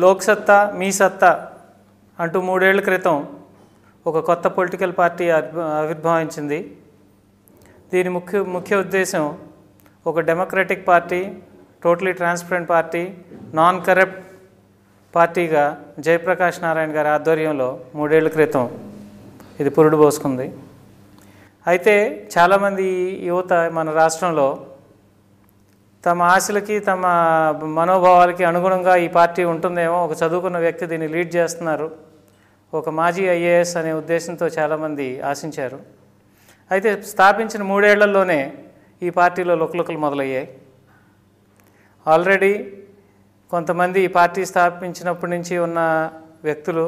లోక్సత్తా మీ సత్తా అంటూ 3 ఏళ్ల క్రితం ఒక కొత్త పొలిటికల్ పార్టీ ఆవిర్భవించింది. దీని ముఖ్య ఉద్దేశం ఒక democratic party, totally transparent party, non corrupt పార్టీగా జయప్రకాష్ నారాయణ గారి ఆధ్వర్యంలో 3 ఏళ్ల క్రితం ఇది పురుడు పోసుకుంది. అయితే చాలామంది యువత మన రాష్ట్రంలో తమ ఆశలకి తమ మనోభావాలకి అనుగుణంగా ఈ పార్టీ ఉంటుందేమో, ఒక చదువుకున్న వ్యక్తి దీన్ని లీడ్ చేస్తున్నారు, ఒక మాజీ ఐఏఎస్ అనే ఉద్దేశంతో చాలామంది ఆశించారు. అయితే స్థాపించిన 3 ఏళ్లలోనే ఈ పార్టీలో లుకలుకలు మొదలయ్యాయి. ఆల్రెడీ కొంతమంది ఈ పార్టీ స్థాపించినప్పటి నుంచి ఉన్న వ్యక్తులు,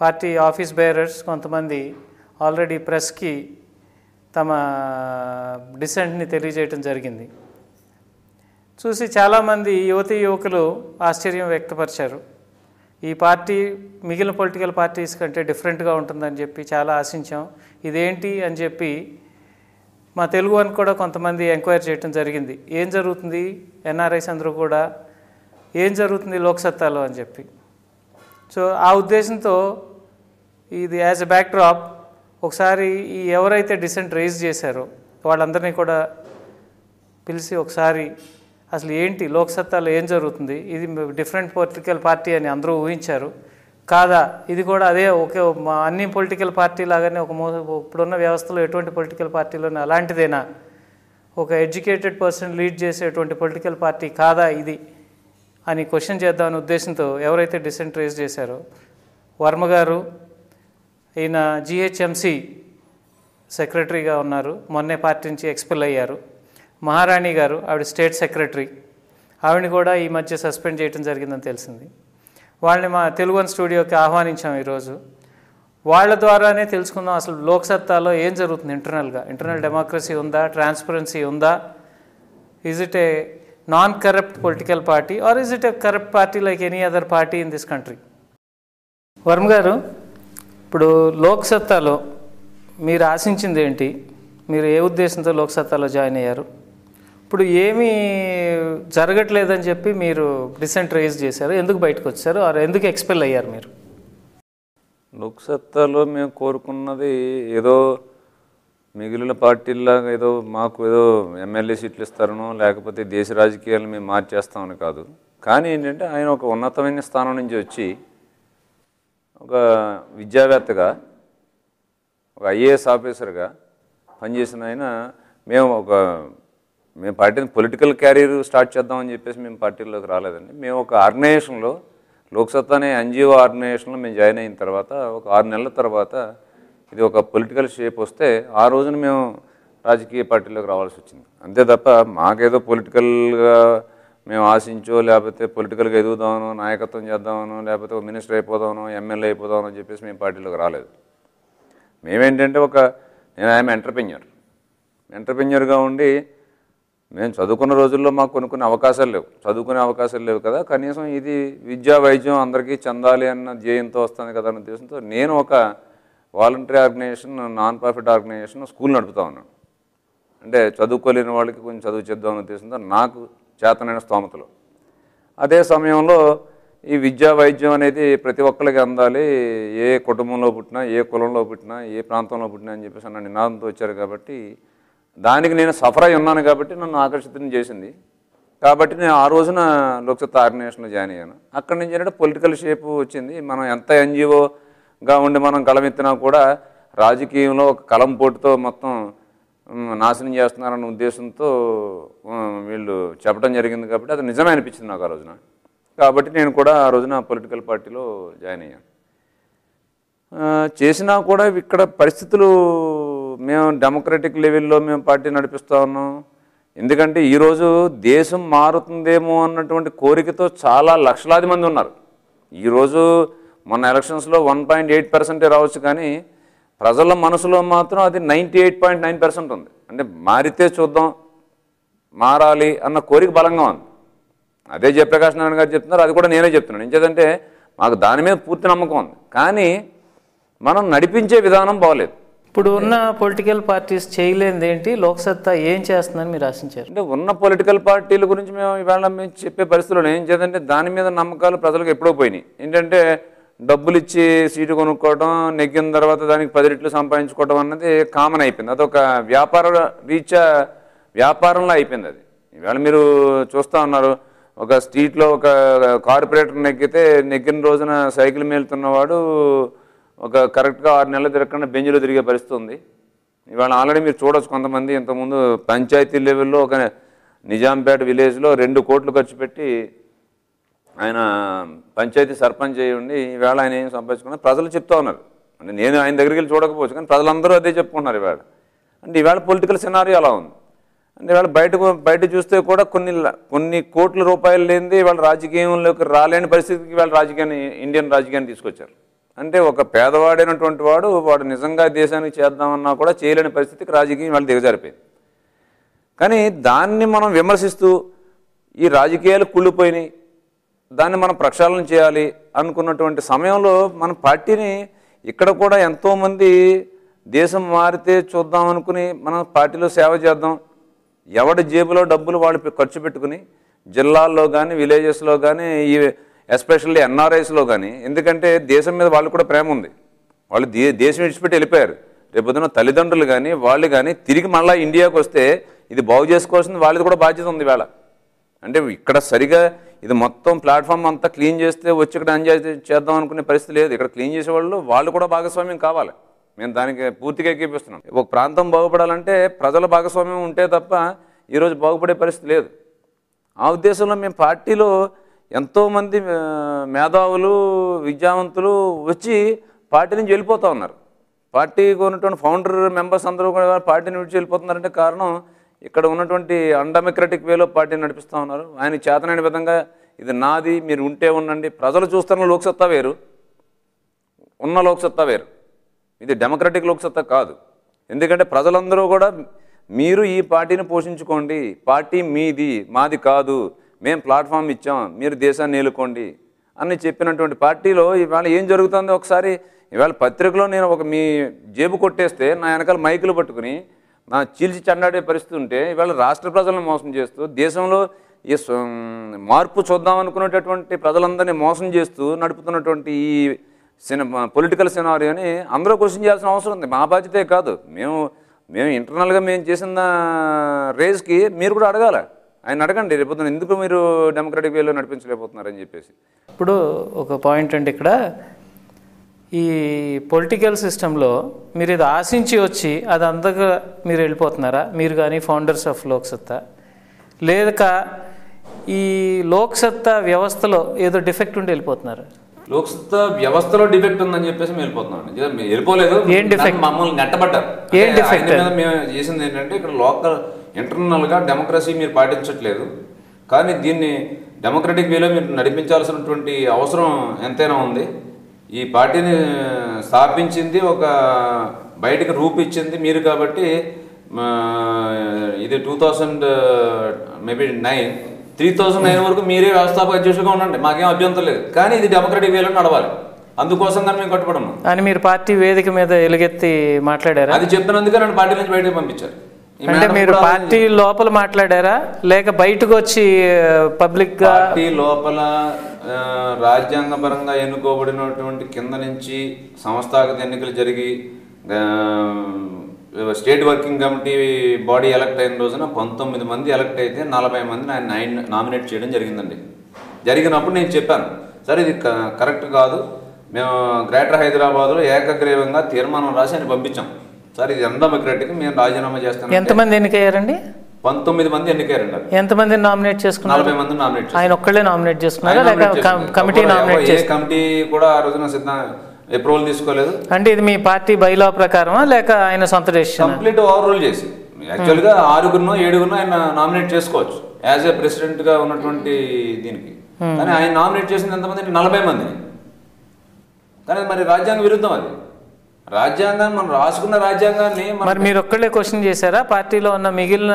పార్టీ ఆఫీస్ బేరర్స్ కొంతమంది ఆల్రెడీ ప్రెస్కి తమ డిసెంట్ని తెలియజేయటం జరిగింది. చూసి చాలామంది యువకులు ఆశ్చర్యం వ్యక్తపరిచారు. ఈ పార్టీ మిగిలిన పొలిటికల్ పార్టీస్ కంటే డిఫరెంట్గా ఉంటుందని చెప్పి చాలా ఆశించాం. ఇదేంటి అని చెప్పి మా తెలుగు అని కూడా కొంతమంది ఎంక్వైరీ చేయడం జరిగింది. ఏం జరుగుతుంది, ఎన్ఆర్ఐస్ అందరూ కూడా ఏం జరుగుతుంది లోక్సత్తాలో అని చెప్పి. సో ఆ ఉద్దేశంతో ఇది యాజ్ ఎ బ్యాక్డ్రాప్ ఒకసారి ఈ ఎవరైతే డిసెంట్ రైజ్ చేశారో వాళ్ళందరినీ కూడా పిలిచి ఒకసారి అసలు ఏంటి లోక్సత్తాలో ఏం జరుగుతుంది, ఇది డిఫరెంట్ పొలిటికల్ పార్టీ అని అందరూ ఊహించారు కాదా, ఇది కూడా అదే ఒకే అన్ని పొలిటికల్ పార్టీ లాగానే ఇప్పుడున్న వ్యవస్థలో ఎటువంటి పొలిటికల్ పార్టీలోనే అలాంటిదేనా, ఒక ఎడ్యుకేటెడ్ పర్సన్ లీడ్ చేసేటువంటి పొలిటికల్ పార్టీ కాదా ఇది అని క్వశ్చన్ చేద్దామనే ఉద్దేశంతో ఎవరైతే డిసెంట్ రైజ్ చేశారో వర్మ గారు, ఈయన జిహెచ్ఎంసి సెక్రటరీగా ఉన్నారు, మొన్నే పార్టీ నుంచి ఎక్స్పెల్ అయ్యారు. మహారాణి గారు, ఆవిడ స్టేట్ సెక్రటరీ, ఆవిడని కూడా ఈ మధ్య సస్పెండ్ చేయడం జరిగిందని తెలిసింది. వాళ్ళని మా తెలుగు వన్ స్టూడియోకి ఆహ్వానించాం ఈరోజు. వాళ్ళ ద్వారానే తెలుసుకుందాం అసలు లోక్సత్తాలో ఏం జరుగుతుంది, ఇంటర్నల్ డెమోక్రసీ ఉందా, ట్రాన్స్పరెన్సీ ఉందా, is it A non corrupt political party or is it A corrupt party like any other party in this country. Varma గారు, ఇప్పుడు లోక్సత్తాలో మీరు ఆశించింది ఏంటి, మీరు ఏ ఉద్దేశంతో లోక్సత్తాలో జాయిన్ అయ్యారు, ఇప్పుడు ఏమీ జరగట్లేదని చెప్పి మీరు డిసెంట్ రైజ్ చేశారు, ఎందుకు బయటకు వచ్చారు, ఆర్ ఎందుకు ఎక్స్పెల్ అయ్యారు మీరు? లోక్సత్తాలో మేము కోరుకున్నది ఏదో మిగిలిన పార్టీలాగా ఏదో మాకు ఏదో ఎమ్మెల్యే సీట్లు ఇస్తారనో లేకపోతే దేశ రాజకీయాలను మేము మార్చేస్తామని కాదు. కానీ ఏంటంటే ఆయన ఒక ఉన్నతమైన స్థానం నుంచి వచ్చి ఒక విద్యావేత్తగా, ఒక ఐఏఎస్ ఆఫీసర్గా పనిచేసిన ఆయన, మేము పార్టీని పొలిటికల్ క్యారియర్ స్టార్ట్ చేద్దామని చెప్పేసి మేము పార్టీలోకి రాలేదండి. మేము ఒక ఆర్గనైజేషన్లో, లోక్సత్తా అనే ఎన్జిఓ ఆర్గనైజేషన్లో మేము జాయిన్ అయిన తర్వాత ఒక 6 నెలల తర్వాత ఇది ఒక పొలిటికల్ షేప్ వస్తే ఆ రోజున మేము రాజకీయ పార్టీలోకి రావాల్సి వచ్చింది. అంతే తప్ప మాకేదో పొలిటికల్గా మేము ఆశించో లేకపోతే పొలిటికల్గా ఎదుగుదామనో, నాయకత్వం చేద్దామనో, లేకపోతే ఒక మినిస్టర్ అయిపోదామనో, ఎమ్మెల్యే అయిపోదామనో అని చెప్పేసి మేము పార్టీలోకి రాలేదు. మేమేంటంటే నేను ఐఎమ్ ఎంటర్ప్రెన్యూర్గా ఉండి, మేము చదువుకున్న రోజుల్లో మాకు కొన్ని అవకాశాలు లేవు, చదువుకునే అవకాశాలు లేవు కదా, కనీసం ఇది విద్యా వైద్యం అందరికీ చెందాలి అన్న ధ్యేయంతో వస్తుంది కదా అన్న ఉద్దేశంతో నేను ఒక voluntary organisation, non profit organisation school నడుపుతా ఉన్నాను. అంటే చదువుకోలేని వాళ్ళకి కొంచెం చదువు చేద్దామనే ఉద్దేశంతో నాకు చేతనైన స్తోమతలో. అదే సమయంలో ఈ విద్యా వైద్యం అనేది ప్రతి ఒక్కరికి అందాలి, ఏ కుటుంబంలో పుట్టినా, ఏ కులంలో పుట్టినా, ఏ ప్రాంతంలో పుట్టినా అని చెప్పేసి అన్న నినాదంతో వచ్చారు. కాబట్టి దానికి నేను సఫర్ అయి ఉన్నాను కాబట్టి నన్ను ఆకర్షితం చేసింది. కాబట్టి నేను ఆ రోజున లోక్సత్తా ఆర్గనైజేషన్లో జాయిన్ అయ్యాను. అక్కడి నుంచి ఏంటంటే పొలిటికల్ షేప్ వచ్చింది. మనం ఎంత ఎన్జిఓగా ఉండి మనం కలమెత్తినా కూడా రాజకీయంలో ఒక కలం పోటుతో మొత్తం నాశనం చేస్తున్నారన్న ఉద్దేశంతో వీళ్ళు చెప్పడం జరిగింది. కాబట్టి అది నిజమే అనిపించింది నాకు ఆ రోజున. కాబట్టి నేను కూడా ఆ రోజున పొలిటికల్ పార్టీలో జాయిన్ అయ్యాను. చేసినా కూడా ఇక్కడ పరిస్థితులు, మేము డెమోక్రటిక్ లెవెల్లో మేము పార్టీ నడిపిస్తూ ఉన్నాం. ఎందుకంటే ఈరోజు దేశం మారుతుందేమో అన్నటువంటి కోరికతో చాలా లక్షలాది మంది ఉన్నారు. ఈరోజు మొన్న ఎలక్షన్స్లో 1.8% రావచ్చు, కానీ ప్రజల మనసులో మాత్రం అది 98.9% ఉంది. అంటే మారితే చూద్దాం, మారాలి అన్న కోరిక బలంగా ఉంది. అదే జయప్రకాష్ నారాయణ గారు చెప్తున్నారు, అది కూడా నేనే చెప్తున్నాను. ఎందుకంటే మాకు దాని మీద పూర్తి నమ్మకం ఉంది. కానీ మనం నడిపించే విధానం బాగలేదు. ఇప్పుడు ఉన్న పొలిటికల్ పార్టీస్ చేయలేనిది ఏంటి, లోక్సత్తా ఏం చేస్తుందని మీరు ఆశించారు? అంటే ఉన్న పొలిటికల్ పార్టీల గురించి మేము చెప్పే పరిస్థితుల్లో ఏం చేద్దంటే దాని మీద నమ్మకాలు ప్రజలకు ఎప్పుడో పోయినాయి. ఏంటంటే డబ్బులు ఇచ్చి సీటు కొనుక్కోవడం, నెగ్గిన తర్వాత దానికి 10 రెట్లు సంపాదించుకోవడం అన్నది కామన్ అయిపోయింది. అదొక వ్యాపారంలో అయిపోయింది అది. ఇవాళ మీరు చూస్తూ ఉన్నారు, ఒక స్ట్రీట్లో ఒక కార్పొరేటర్ నెగ్గిన రోజున సైకిల్ మేలుతున్నవాడు ఒక కరెక్ట్గా 6 నెలలు తిరగకుండా బెంచ్లో తిరిగే పరిస్థితి ఉంది. ఇవాళ ఆల్రెడీ మీరు చూడొచ్చు, కొంతమంది ఇంతకుముందు పంచాయతీ లెవెల్లో ఒక నిజాంపేట విలేజ్లో 2 కోట్లు ఖర్చు పెట్టి ఆయన పంచాయతీ సర్పంచ్ అయ్యి ఉండి ఈవేళ ఆయన ఏం సంపాదించుకున్నారు ప్రజలు చెప్తా ఉన్నారు. అంటే నేను ఆయన దగ్గరికి వెళ్ళి చూడకపోవచ్చు, కానీ ప్రజలందరూ అదే చెప్పుకుంటున్నారు ఈవేళ. అంటే ఈవేళ పొలిటికల్ సినారియో అలా ఉంది. అంటే ఇవాళ బయట చూస్తే కూడా కొన్ని కోట్ల రూపాయలు లేనిది ఇవాళ రాజకీయంలోకి రాలేని పరిస్థితికి ఇవాళ ఇండియన్ రాజకీయాన్ని తీసుకొచ్చారు. అంటే ఒక పేదవాడైనటువంటి వాడు నిజంగా దేశానికి చేద్దామన్నా కూడా చేయలేని పరిస్థితికి రాజకీయం వాళ్ళు దిగజారిపోయింది. కానీ దాన్ని మనం విమర్శిస్తూ ఈ రాజకీయాలు కుళ్ళిపోయినాయి, దాన్ని మనం ప్రక్షాళన చేయాలి అనుకున్నటువంటి సమయంలో మన పార్టీని ఇక్కడ కూడా ఎంతోమంది దేశం మారితే చూద్దాం అనుకుని మనం పార్టీలో సేవ చేద్దాం, ఎవడి జేబులో డబ్బులు వాళ్ళు ఖర్చు పెట్టుకుని జిల్లాల్లో కానీ విలేజెస్లో కానీ ఈ ఎస్పెషల్లీ ఎన్ఆర్ఐస్లో కానీ, ఎందుకంటే దేశం మీద వాళ్ళు కూడా ప్రేమ ఉంది, వాళ్ళు దేశం విడిచిపెట్టి వెళ్ళిపోయారు. రేపొద్దున తల్లిదండ్రులు కానీ వాళ్ళు కానీ తిరిగి మళ్ళీ ఇండియాకి వస్తే ఇది బాగు చేసుకోవాల్సింది వాళ్ళది కూడా బాధ్యత ఉంది వేళ. అంటే ఇక్కడ సరిగా ఇది మొత్తం ప్లాట్ఫామ్ అంతా క్లీన్ చేస్తే వచ్చి ఇక్కడ ఎంజాయ్ చేద్దాం అనుకునే పరిస్థితి లేదు. ఇక్కడ క్లీన్ చేసేవాళ్ళు వాళ్ళు కూడా భాగస్వామ్యం కావాలి. మేము దానికి పూర్తిగా ఎక్కిపిస్తున్నాం. ఒక ప్రాంతం బాగుపడాలంటే ప్రజల భాగస్వామ్యం ఉంటే తప్ప ఈరోజు బాగుపడే పరిస్థితి లేదు. ఆ ఉద్దేశంలో మేము పార్టీలో ఎంతోమంది మేధావులు విద్యావంతులు వచ్చి పార్టీ నుంచి వెళ్ళిపోతూ ఉన్నారు. పార్టీకి ఉన్నటువంటి ఫౌండర్ మెంబర్స్ అందరూ కూడా పార్టీని విడిచి వెళ్ళిపోతున్నారంటే కారణం ఇక్కడ ఉన్నటువంటి అన్డెమోక్రటిక్ వేలో పార్టీని నడిపిస్తూ ఉన్నారు. ఆయన చేతనైన విధంగా ఇది నాది, మీరు ఉంటే ఉండండి, ప్రజలు చూస్తున్న లోక్సత్తా వేరు, ఉన్న లోక్సత్తా వేరు, ఇది డెమోక్రటిక్ లోక్సత్తా కాదు. ఎందుకంటే ప్రజలందరూ కూడా మీరు ఈ పార్టీని పోషించుకోండి, పార్టీ మీది మాది కాదు, మేము ప్లాట్ఫామ్ ఇచ్చాం, మీరు దేశాన్ని ఏలుకోండి అని చెప్పినటువంటి పార్టీలో ఇవాళ ఏం జరుగుతుందో ఒకసారి ఇవాళ పత్రికలో నేను మీ జేబు కొట్టేస్తే నా వెనకాల మైకులు పట్టుకుని నా చీల్చి చెండాడే పరిస్థితి ఉంటే ఇవాళ రాష్ట్ర ప్రజలను మోసం చేస్తూ దేశంలో ఈ మార్పు చూద్దాం అనుకునేటటువంటి ప్రజలందరినీ మోసం చేస్తూ నడుపుతున్నటువంటి ఈ పొలిటికల్ సినారియోని అందరూ క్వశ్చన్ చేయాల్సిన అవసరం ఉంది. మా బాధ్యతే కాదు, మేము ఇంటర్నల్గా మేము చేసిన రేస్కి మీరు కూడా అడగాలి. ఆయన అడగండి, రేపొద్దున ఎందుకు మీరు డెమోక్రటిక్ వేలో నడిపించలేకపోతున్నారని చెప్పేసి. ఇప్పుడు ఒక పాయింట్ అంటే ఇక్కడ ఈ పొలిటికల్ సిస్టంలో మీరు ఇది ఆశించి వచ్చి అది అంతగా మీరు వెళ్ళిపోతున్నారా, మీరు కానీ ఫౌండర్స్ ఆఫ్ లోక్సత్తా, లేక ఈ లోక్సత్తా వ్యవస్థలో ఏదో డిఫెక్ట్ ఉండి వెళ్ళిపోతున్నారు? లోక్సత్తా వ్యవస్థలో డిఫెక్ట్ ఉందని చెప్పేసి మేము వెళ్ళిపోతున్నాం. వెళ్ళిపోలేదు, ఏం డిఫెక్ట్? మమ్మల్ని నెట్టబడ్డారు. ఏం డిఫెక్ట్? మేము చేసింది ఏంటంటే ఇక్కడ లోకల్ ఇంటర్నల్గా డెమోక్రసీ మీరు పాటించట్లేదు, కానీ దీన్ని డెమోక్రటిక్ వేలో మీరు నడిపించాల్సినటువంటి అవసరం ఎంతైనా ఉంది. ఈ పార్టీని స్థాపించింది ఒక బయటకు రూపిచ్చింది మీరు కాబట్టి ఇది 3009 వరకు మీరే వ్యవస్థాపక అధ్యక్షులుగా ఉండండి, మాకేం అభ్యంతరం లేదు, కానీ ఇది డెమోక్రటిక్ వేలో నడవాలి, అందుకోసం కానీ మేము కట్టుబడున్నాం అని మీరు పార్టీ వేదిక మీద ఎలుగెత్తి మాట్లాడారా? అది చెప్పినందుకే నన్ను పార్టీ నుంచి బయటకు పంపించారు. అంటే మీరు పార్టీ లోపల మాట్లాడారా లేక బయటకు వచ్చి పబ్లిక్ గా? పార్టీ లోపల రాజ్యాంగపరంగా ఎన్నుకోబడినటువంటి కింద నుంచి సంస్థాగత ఎన్నికలు జరిగి state working committee body elect అయిన రోజున 19 మంది ఎలక్ట్ అయితే 40 మందిని ఆయన నామినేట్ చేయడం జరిగిందండి. జరిగినప్పుడు నేను చెప్పాను, సరే ఇది కరెక్ట్ కాదు, మేము గ్రేటర్ హైదరాబాద్లో ఏకగ్రీవంగా తీర్మానం రాసి ఆయన పంపించాం, సార్ ఇది అన్డెమోక్రటిక్, మేము రాజీనామా చేస్తాం. ఎంతమంది ఎన్నికయ్యారండి? 19 మంది ఎన్నికయ్యారండి. ఎంతమందిని నామినేట్ చేసుకున్నారు? 40 మంది నామినేట్. ఆయన ఒక్కళ్ళే నామినేట్ చేసుకున్నారా లేక కమిటీ నామినేట్ చేసి? కమిటీ కూడా ఆ రోజున అప్రూవల్ తీసుకోలేదు. అంటే ఇది మీ పార్టీ బైలా ప్రకారమా లేక ఆయన సొంత డెసిషన్? కంప్లీట్ ఓవర్ రూల్ చేసి యాక్చువల్గా 6గురినో 7గురినో ఆయన నామినేట్ చేసుకోవచ్చు యాజ్ ఏ ప్రెసిడెంట్ గా ఉన్నటువంటి దీనికి, కానీ ఆయన నామినేట్ చేసింది ఎంతమంది? 40 మందిని. కానీ మరి రాజ్యాంగ విరుద్ధం అది. రాజ్యాంగం మనం రాసుకున్న రాజ్యాంగాన్ని మరి మీరు ఒక్కళ్ళే క్వశ్చన్ చేశారా? పార్టీలో ఉన్న మిగిలిన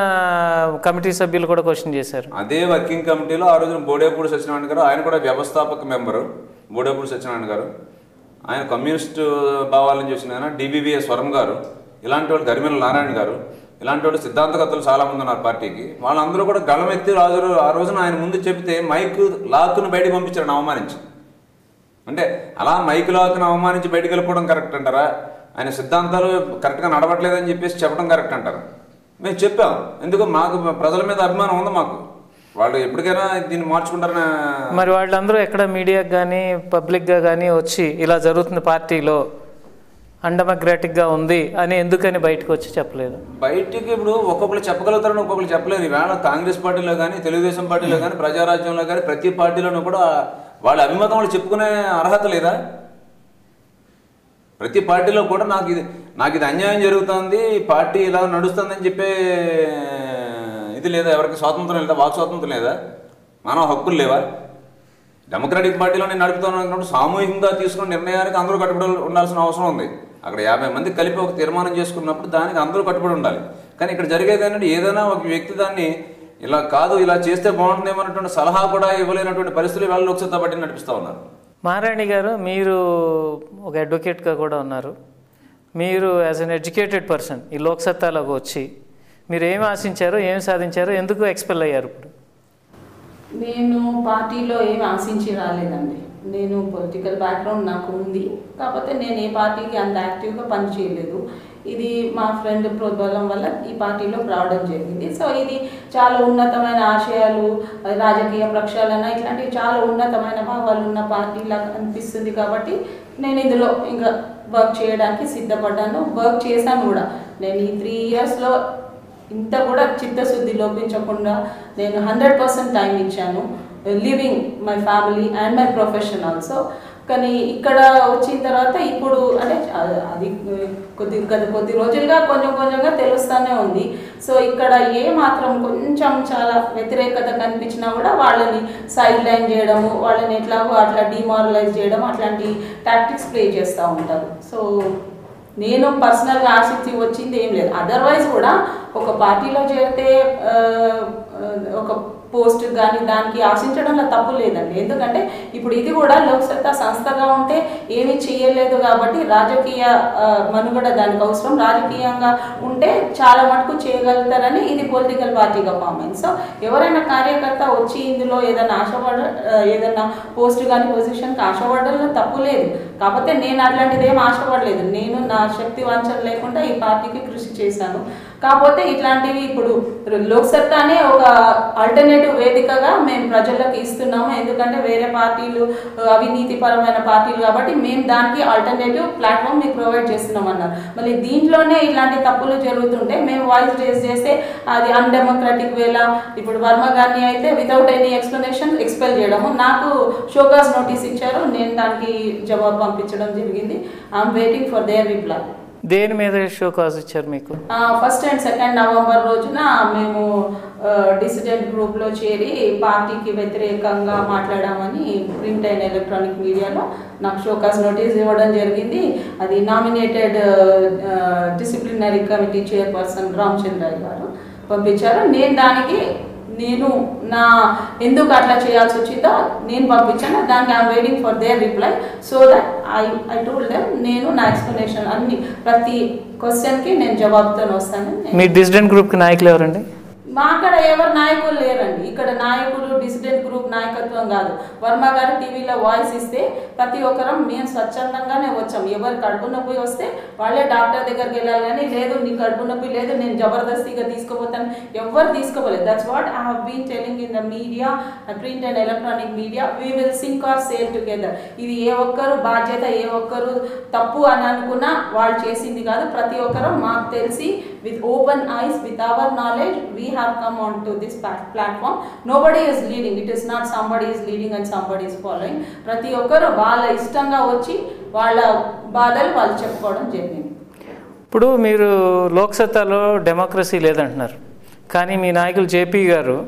కమిటీ సభ్యులు కూడా క్వశ్చన్ చేశారు? అదే వర్కింగ్ కమిటీలో ఆ రోజున బోడేపూడి సత్యనారాయణ గారు, ఆయన కూడా వ్యవస్థాపక మెంబరు. బోడేపూడి సత్యనారాయణ గారు ఆయన కమ్యూనిస్ట్ భావాలను చూసిన ఆయన, డిబివిఎస్ వరం గారు ఇలాంటి వాళ్ళు గరిమెల నారాయణ గారు, ఇలాంటి వాళ్ళు సిద్ధాంతకర్తలు చాలామంది ఉన్నారు పార్టీకి. వాళ్ళందరూ కూడా గళమెత్తి ఆ రోజున ఆయన ముందు చెబితే మైక్ లాక్కును బయటకు పంపించారు అవమానించి. అంటే అలా మైక్ లాక్కును అవమానించి బయటకు వెళ్ళిపోవడం కరెక్ట్ అంటారా? ఆయన సిద్ధాంతాలు కరెక్ట్గా నడవట్లేదని చెప్పేసి చెప్పడం కరెక్ట్ అంటారా? మేము చెప్పాం, ఎందుకు మాకు ప్రజల మీద అభిమానం ఉంది మాకు, వాళ్ళు ఎప్పటికైనా దీన్ని మార్చుకుంటారని. మరి వాళ్ళందరూ ఎక్కడ మీడియాకి కానీ పబ్లిక్గా కానీ వచ్చి ఇలా జరుగుతుంది పార్టీలో అన్డెమోక్రాటిక్గా ఉంది అని ఎందుకని బయటకు వచ్చి చెప్పలేదు? బయటికి ఇప్పుడు ఒక్కొక్కరు చెప్పగలుగుతారని ఒక్కొక్కరు చెప్పలేరు. ఈవేళ కాంగ్రెస్ పార్టీలో కానీ, తెలుగుదేశం పార్టీలో కానీ, ప్రజారాజ్యంలో కానీ ప్రతి పార్టీలోనూ కూడా వాళ్ళ అభిమతం వాళ్ళు చెప్పుకునే అర్హత లేదా? ప్రతి పార్టీలో కూడా నాకు ఇది అన్యాయం జరుగుతుంది, పార్టీ ఇలా నడుస్తుందని చెప్పే ఇది లేదా? ఎవరికి స్వాతంత్రం లేదా? వాక్ స్వాతంత్రం లేదా? మానవ హక్కులు లేవా? డెమోక్రాటిక్ పార్టీలో నేను నడుపుతాను సామూహికంగా తీసుకున్న నిర్ణయానికి అందరూ కట్టుబడి ఉండాల్సిన అవసరం ఉంది. అక్కడ 50 మంది కలిపి ఒక తీర్మానం చేసుకున్నప్పుడు దానికి అందరూ కట్టుబడి ఉండాలి. కానీ ఇక్కడ జరిగేది ఏంటంటే ఏదైనా ఒక వ్యక్తి దాన్ని ఇలా కాదు, ఇలా చేస్తే బాగుంటుందేమో అన్నటువంటి సలహా కూడా ఇవ్వలేనటువంటి పరిస్థితులు వాళ్ళు లోక్సత్తా పార్టీని నడిపిస్తూ ఉన్నారు. మారాణి గారు, మీరు ఒక అడ్వకేట్గా కూడా ఉన్నారు. మీరు యాజ్ అన్ ఎడ్యుకేటెడ్ పర్సన్ ఈ లోక్సత్తాలోకి వచ్చి మీరు ఏమి ఆశించారు, ఏమి సాధించారు, ఎందుకు ఎక్స్పెల్ అయ్యారు? ఇప్పుడు నేను పార్టీలో ఏమి ఆశించి రాలేదండి. నేను పొలిటికల్ బ్యాక్గ్రౌండ్ నాకు ఉంది, కాకపోతే నేను ఏ పార్టీకి అంత యాక్టివ్గా పనిచేయలేదు. ఇది మా ఫ్రెండ్ ప్రోద్బలం వల్ల ఈ పార్టీలో రావడం జరిగింది. సో ఇది చాలా ఉన్నతమైన ఆశయాలు, రాజకీయ ప్రక్షాళన, ఇట్లాంటివి చాలా ఉన్నతమైన భావాలు ఉన్న పార్టీలా అనిపిస్తుంది. కాబట్టి నేను ఇందులో ఇంకా వర్క్ చేయడానికి సిద్ధపడ్డాను, వర్క్ చేశాను కూడా. నేను ఈ 3 ఇయర్స్లో ఇంత కూడా చిత్తశుద్ధి లోపించకుండా నేను 100% టైం ఇచ్చాను, living my family and my profession also. కానీ ఇక్కడ వచ్చిన తర్వాత ఇప్పుడు అంటే అది కొద్ది రోజులుగా కొంచెంగా తెలుస్తూనే ఉంది. సో ఇక్కడ ఏ మాత్రం కొంచెం చాలా వ్యతిరేకత కనిపించినా కూడా వాళ్ళని సైడ్ లైన్ చేయడము, వాళ్ళని ఎట్లాగో అట్లా డిమారలైజ్ చేయడం, అట్లాంటి టాక్టిక్స్ ప్లే చేస్తూ ఉంటారు. సో నేను పర్సనల్గా ఆసక్తి వచ్చింది ఏం లేదు. అదర్వైజ్ కూడా ఒక పార్టీలో చేరితే ఒక పోస్ట్ కానీ దానికి ఆశించడంలో తప్పు లేదండి. ఎందుకంటే ఇప్పుడు ఇది కూడా లోక్సత్తా సంస్థగా ఉంటే ఏమీ చేయలేదు కాబట్టి రాజకీయ మనుగడ దానికి అవసరం. రాజకీయంగా ఉంటే చాలా మటుకు చేయగలుగుతారని ఇది పొలిటికల్ పార్టీగా ఫామ్ అయింది. సో ఎవరైనా కార్యకర్త వచ్చి ఇందులో ఏదైనా పోస్ట్ కానీ పొజిషన్కి ఆశపడడంలో తప్పు లేదు. కాకపోతే నేను అట్లాంటిది ఏం ఆశపడలేదు. నేను నా శక్తి వంచన లేకుండా ఈ పార్టీకి కృషి చేశాను. కాకపోతే ఇట్లాంటివి ఇప్పుడు లోక్సత్తానే ఒక ఆల్టర్నేటివ్ వేదికగా మేము ప్రజలకు ఇస్తున్నాము. ఎందుకంటే వేరే పార్టీలు అవినీతిపరమైన పార్టీలు కాబట్టి మేము దానికి ఆల్టర్నేటివ్ ప్లాట్ఫామ్ మీకు ప్రొవైడ్ చేస్తున్నాం అన్నారు. మళ్ళీ దీంట్లోనే ఇట్లాంటి తప్పులు జరుగుతుంటే మేము వాయిస్ రేస్ చేస్తే అది అన్డెమోక్రాటిక్ వేలా. ఇప్పుడు వర్మ గారిని అయితే వితౌట్ ఎనీ ఎక్స్ప్లెనేషన్ ఎక్స్పెల్ చేయడము, నాకు షోకాస్ నోటీస్ ఇచ్చారు, నేను దానికి జవాబు పంపించడం జరిగింది. I'm waiting for their reply. దేని మీద షో కాజ్ ఇచ్చారు మీకు? 1st and 2nd నవంబర్ రోజున మేము డిసిడెంట్ గ్రూప్లో చేరి పార్టీకి వ్యతిరేకంగా మాట్లాడామని ప్రింట్ అండ్ ఎలక్ట్రానిక్ మీడియాలో నాకు షోకాజ్ నోటీస్ ఇవ్వడం జరిగింది. అది nominated disciplinary committee chairperson Ramachandraiah గారు పంపించారు. నేను ఎందుకు అట్లా చేయాల్సి వచ్చిందో నేను పంపించాను. దానికి I'm waiting for their reply. So that I told them నేను నా ఎక్స్ప్లెనేషన్ అన్ని ప్రతి క్వశ్చన్కి నేను జవాబుతో వస్తాను. మీ డిసిడెంట్ గ్రూప్కి నాయకులు ఎవరండి? మా అక్కడ ఎవరు నాయకులు లేరండి. ఇక్కడ నాయకులు డిసిడెంట్ గ్రూప్ నాయకత్వం కాదు. వర్మ గారు టీవీలో వాయిస్ ఇస్తే ప్రతి ఒక్కరం మేము స్వచ్ఛందంగానే వచ్చాం. ఎవరు కడుపు నొప్పి వస్తే వాళ్ళే డాక్టర్ దగ్గరికి వెళ్ళాలి, కానీ లేదు నీ కడుపు నొప్పి లేదు నేను జబర్దస్తిగా తీసుకుపోతాను, ఎవరు తీసుకోలేదు. That's what I have been telling in the media, print and electronic media. We will sink or sail together. ఇది ఏ ఒక్కరు బాధ్యత, ఏ ఒక్కరు తప్పు అని అనుకున్నా వాళ్ళు చేసింది కాదు. ప్రతి ఒక్కరు మాకు తెలిసి with open eyes, with our knowledge, we have come on to this platform. Nobody is leading. It is not somebody is leading and somebody is following. ప్రతి ఒక్కరు వాళ్ళ ఇష్టంగా వచ్చి వాళ్ళ బాధలు వాళ్ళు చెప్పుకోవడం జరిగింది. ఇప్పుడు మీరు లోక్సత్తాలో డెమోక్రసీ లేదంటున్నారు, కానీ మీ నాయకులు జేపీ గారు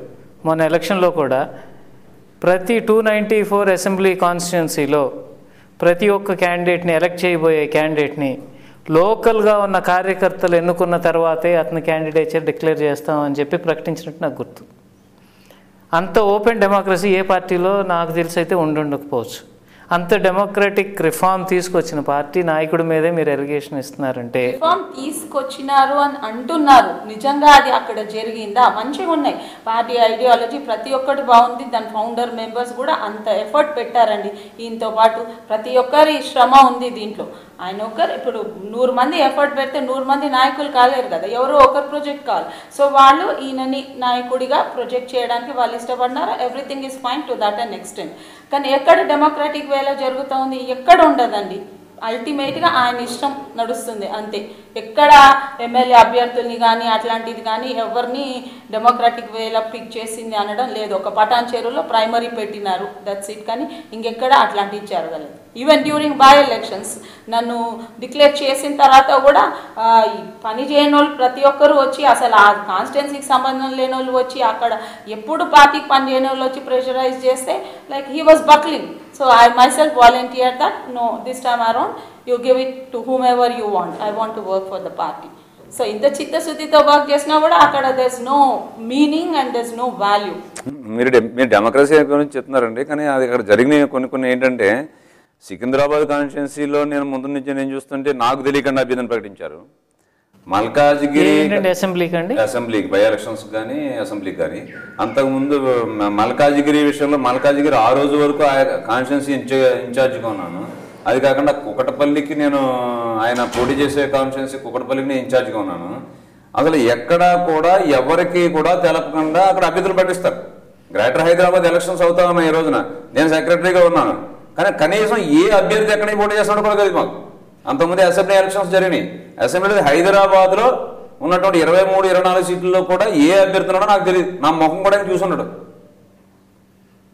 మొన్న ఎలక్షన్లో కూడా ప్రతి 294 అసెంబ్లీ కాన్స్టిట్యున్సీలో ప్రతి ఒక్క క్యాండిడేట్ని ఎలక్ట్ చేయబోయే క్యాండిడేట్ని లోకల్గా ఉన్న కార్యకర్తలు ఎన్నుకున్న తర్వాతే అతని క్యాండిడేచర్ డిక్లేర్ చేస్తామని చెప్పి ప్రకటించినట్టు నాకు గుర్తు. అంత ఓపెన్ డెమోక్రసీ ఏ పార్టీలో నాకు తెలిసి అయితే ఉండకపోవచ్చు. అంత డెమోక్రటిక్ రిఫార్మ్ తీసుకొచ్చిన పార్టీ నాయకుడి మీదే మీరు ఎలిగేషన్ ఇస్తున్నారంటే, రిఫార్మ్ తీసుకొచ్చినారు అని అంటున్నారు, నిజంగా అది అక్కడ జరిగిందా? మంచిగా ఉన్నాయి పార్టీ ఐడియాలజీ, ప్రతి ఒక్కటి బాగుంది, దాని ఫౌండర్ మెంబర్స్ కూడా అంత ఎఫర్ట్ పెట్టారండి. ఈయనతో పాటు ప్రతి ఒక్కరి శ్రమ ఉంది దీంట్లో. ఆయన ఒకరు ఇప్పుడు 100 మంది ఎఫర్ట్ పెడితే 100 మంది నాయకులు కాలేరు కదా, ఎవరో ఒకరు ప్రొజెక్ట్ కావాలి. సో వాళ్ళు ఈయనని నాయకుడిగా ప్రొజెక్ట్ చేయడానికి వాళ్ళు ఇష్టపడినారు. Everything is fine to that and extent. కానీ ఎక్కడ డెమోక్రాటిక్ వేలో జరుగుతూ ఉంది? ఎక్కడ ఉండదండి. అల్టిమేట్గా ఆయన ఇష్టం నడుస్తుంది అంతే. ఎక్కడ ఎమ్మెల్యే అభ్యర్థుల్ని కానీ అట్లాంటిది కానీ ఎవరిని డెమోక్రాటిక్ వేలో పిక్ చేసింది అనడం లేదు. ఒక పటాన్ చెరువులో ప్రైమరీ పెట్టినారు, దట్స్ ఇట్. కానీ ఇంకెక్కడ అట్లాంటివి జరగలేదు. ఈవెన్ డ్యూరింగ్ బై ఎలక్షన్స్ నన్ను డిక్లేర్ చేసిన తర్వాత కూడా పని చేయని వాళ్ళు ప్రతి ఒక్కరు వచ్చి, అసలు ఆ కాన్స్టిట్యున్సీకి సంబంధం లేని వాళ్ళు వచ్చి, అక్కడ ఎప్పుడు పార్టీకి పని చేయని వాళ్ళు వచ్చి ప్రెషరైజ్ చేస్తే like he was buckling. So I myself volunteered that no, this time around you give it to whomever you want. I want to work for the party. So ఇంత చిత్తశుద్ధితో వర్క్ చేసినా కూడా అక్కడ there's no meaning and there's no value. మీరు democracy గురించి చెప్తున్నారండి, కానీ అది ఇక్కడ జరిగిన కొన్ని ఏంటంటే, సికింద్రాబాద్ కాన్స్టిట్యున్సీలో నేను ముందు నుంచి నేను చూస్తుంటే నాకు తెలియకుండా అభ్యర్థిని ప్రకటించారు. మల్కాజ్గిరి అసెంబ్లీకి బై ఎలక్షన్స్ కానీ అసెంబ్లీకి కానీ, అంతకుముందు మల్కాజ్గిరి విషయంలో మల్కాజ్గిరి ఆ రోజు వరకు కాన్స్టిట్యున్సీ ఇన్ఛార్జిగా ఉన్నాను. అది కాకుండా కుకటపల్లికి నేను ఆయన పోటీ చేసే కాన్స్టిట్యున్సీ కుకటపల్లికి నేను ఇన్ఛార్జిగా ఉన్నాను. అసలు ఎక్కడా కూడా ఎవరికి కూడా తెలపకుండా అక్కడ అభ్యర్థులు ప్రకటిస్తారు. గ్రేటర్ హైదరాబాద్ ఎలక్షన్స్ అవుతా ఉన్నాయి. ఈ రోజున నేను సెక్రటరీగా ఉన్నాను, కానీ కనీసం ఏ అభ్యర్థి ఎక్కడికి పోటీ చేస్తున్నాడు కూడా తెలియదు మాకు. అంతకుముందు అసెంబ్లీ ఎలక్షన్స్ జరిగినాయి. అసెంబ్లీ హైదరాబాద్లో ఉన్నటువంటి 23-24 సీట్లలో కూడా ఏ అభ్యర్థి ఉన్నాడో నాకు తెలియదు. నా ముఖం కూడా చూసున్నాడు,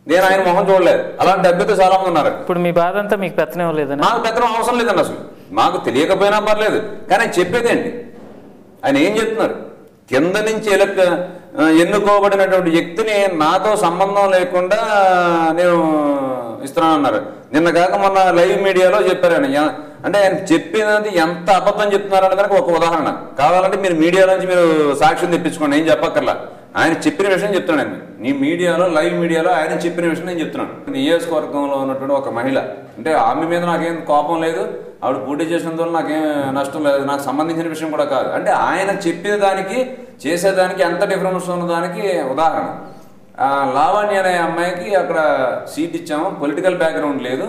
నేను ఆయన మొహం చూడలేదు. అలాంటి అభ్యర్థులు చాలా మంది ఉన్నారు. ఇప్పుడు మీ బాధ అంతా మీకు పెత్తనం లేదండి? నాకు పెత్తనం అవసరం లేదండి, అసలు మాకు తెలియకపోయినా పర్లేదు. కానీ చెప్పేదేంటి, ఆయన ఏం చెప్తున్నారు? కింద నుంచి ఎన్నుకోబడినటువంటి వ్యక్తిని నాతో సంబంధం లేకుండా నేను ఇస్తున్నానన్నారు. నిన్న కాక మొన్న లైవ్ మీడియాలో చెప్పారు ఆయన. అంటే ఆయన చెప్పినది ఎంత అబద్ధం చెప్తున్నారనే దానికి ఒక ఉదాహరణ కావాలంటే మీరు మీడియా నుంచి మీరు సాక్ష్యం తెప్పించుకోండి, ఏం చెప్పక్కర్లా. ఆయన చెప్పిన విషయం చెప్తున్నాను నేను. నీ మీడియాలో లైవ్ మీడియాలో ఆయన చెప్పిన విషయం నేను చెప్తున్నాను. నియోజకవర్గంలో ఉన్నటువంటి ఒక మహిళ, అంటే ఆమె మీద నాకేం కోపం లేదు, ఆవిడ పోటీ చేసినందువల్ల నాకేం నష్టం లేదు, నాకు సంబంధించిన విషయం కూడా కాదు. అంటే ఆయన చెప్పిన దానికి చేసేదానికి ఎంత డిఫరెన్స్ ఉన్నదానికి ఉదాహరణ. లావణ్య అనే అమ్మాయికి అక్కడ సీట్ ఇచ్చాము, పొలిటికల్ బ్యాక్గ్రౌండ్ లేదు,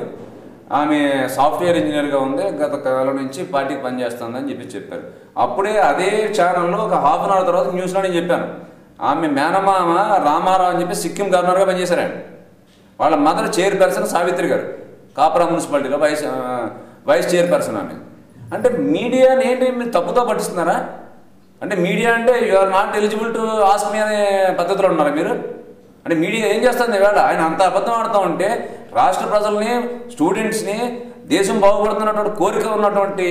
ఆమె సాఫ్ట్వేర్ ఇంజనీర్గా ఉంది, గత కాలం నుంచి పార్టీకి పనిచేస్తుందని చెప్పారు. అప్పుడే అదే ఛానల్లో ఒక హాఫ్ అన్ అవర్ తర్వాత న్యూస్లో నేను చెప్పాను, ఆమె మేనమామ రామారావు అని చెప్పి సిక్కిం గవర్నర్గా పనిచేశారండి. వాళ్ళ మదర్ చైర్పర్సన్ సావిత్రి గారు, కాపురా మున్సిపాలిటీలో వైస్ చైర్పర్సన్ ఆమె. అంటే మీడియాని ఏంటి మీరు తప్పుతో పట్టిస్తున్నారా? అంటే మీడియా అంటే you are not eligible to ask me అనే పద్ధతిలో ఉన్నారా మీరు? అంటే మీడియా ఏం చేస్తుంది ఇవాళ? ఆయన అంత అబద్ధం ఆడుతూ ఉంటే రాష్ట్ర ప్రజల్ని, స్టూడెంట్స్ని, దేశం బాగుపడుతున్నటువంటి కోరిక ఉన్నటువంటి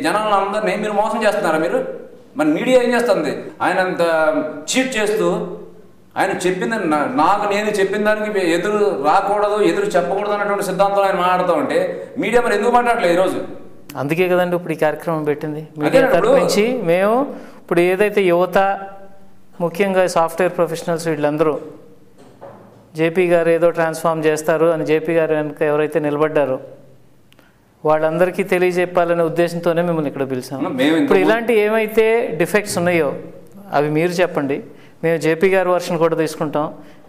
జనాలను అందరినీ మీరు మోసం చేస్తున్నారా మీరు? మరి మీడియా ఏం చేస్తుంది? ఆయన అంత చీట్ చేస్తూ ఆయన చెప్పింది నేను చెప్పిన దానికి ఎదురు రాకూడదు, ఎదురు చెప్పకూడదు అన్నటువంటి సిద్ధాంతం ఆయన మాట్లాడుతూ ఉంటే మీడియా మరి ఎందుకు మాట్లాడలేదు ఈరోజు? అందుకే కదండి ఇప్పుడు ఈ కార్యక్రమం పెట్టింది. మీడియా తరపు నుంచి మేము ఇప్పుడు ఏదైతే యువత, ముఖ్యంగా సాఫ్ట్వేర్ ప్రొఫెషనల్స్ వీళ్ళందరూ జేపీ గారు ఏదో ట్రాన్స్ఫార్మ్ చేస్తారు అని జేపీ గారు వెనక ఎవరైతే నిలబడ్డారో వాళ్ళందరికీ తెలియజెప్పాలనే ఉద్దేశంతోనే మిమ్మల్ని ఇక్కడ పిలిచాము. ఇప్పుడు ఇలాంటి ఏమైతే డిఫెక్ట్స్ ఉన్నాయో అవి మీరు చెప్పండి, మేము జేపీ గారి వర్షన్ కూడా తీసుకుంటాం.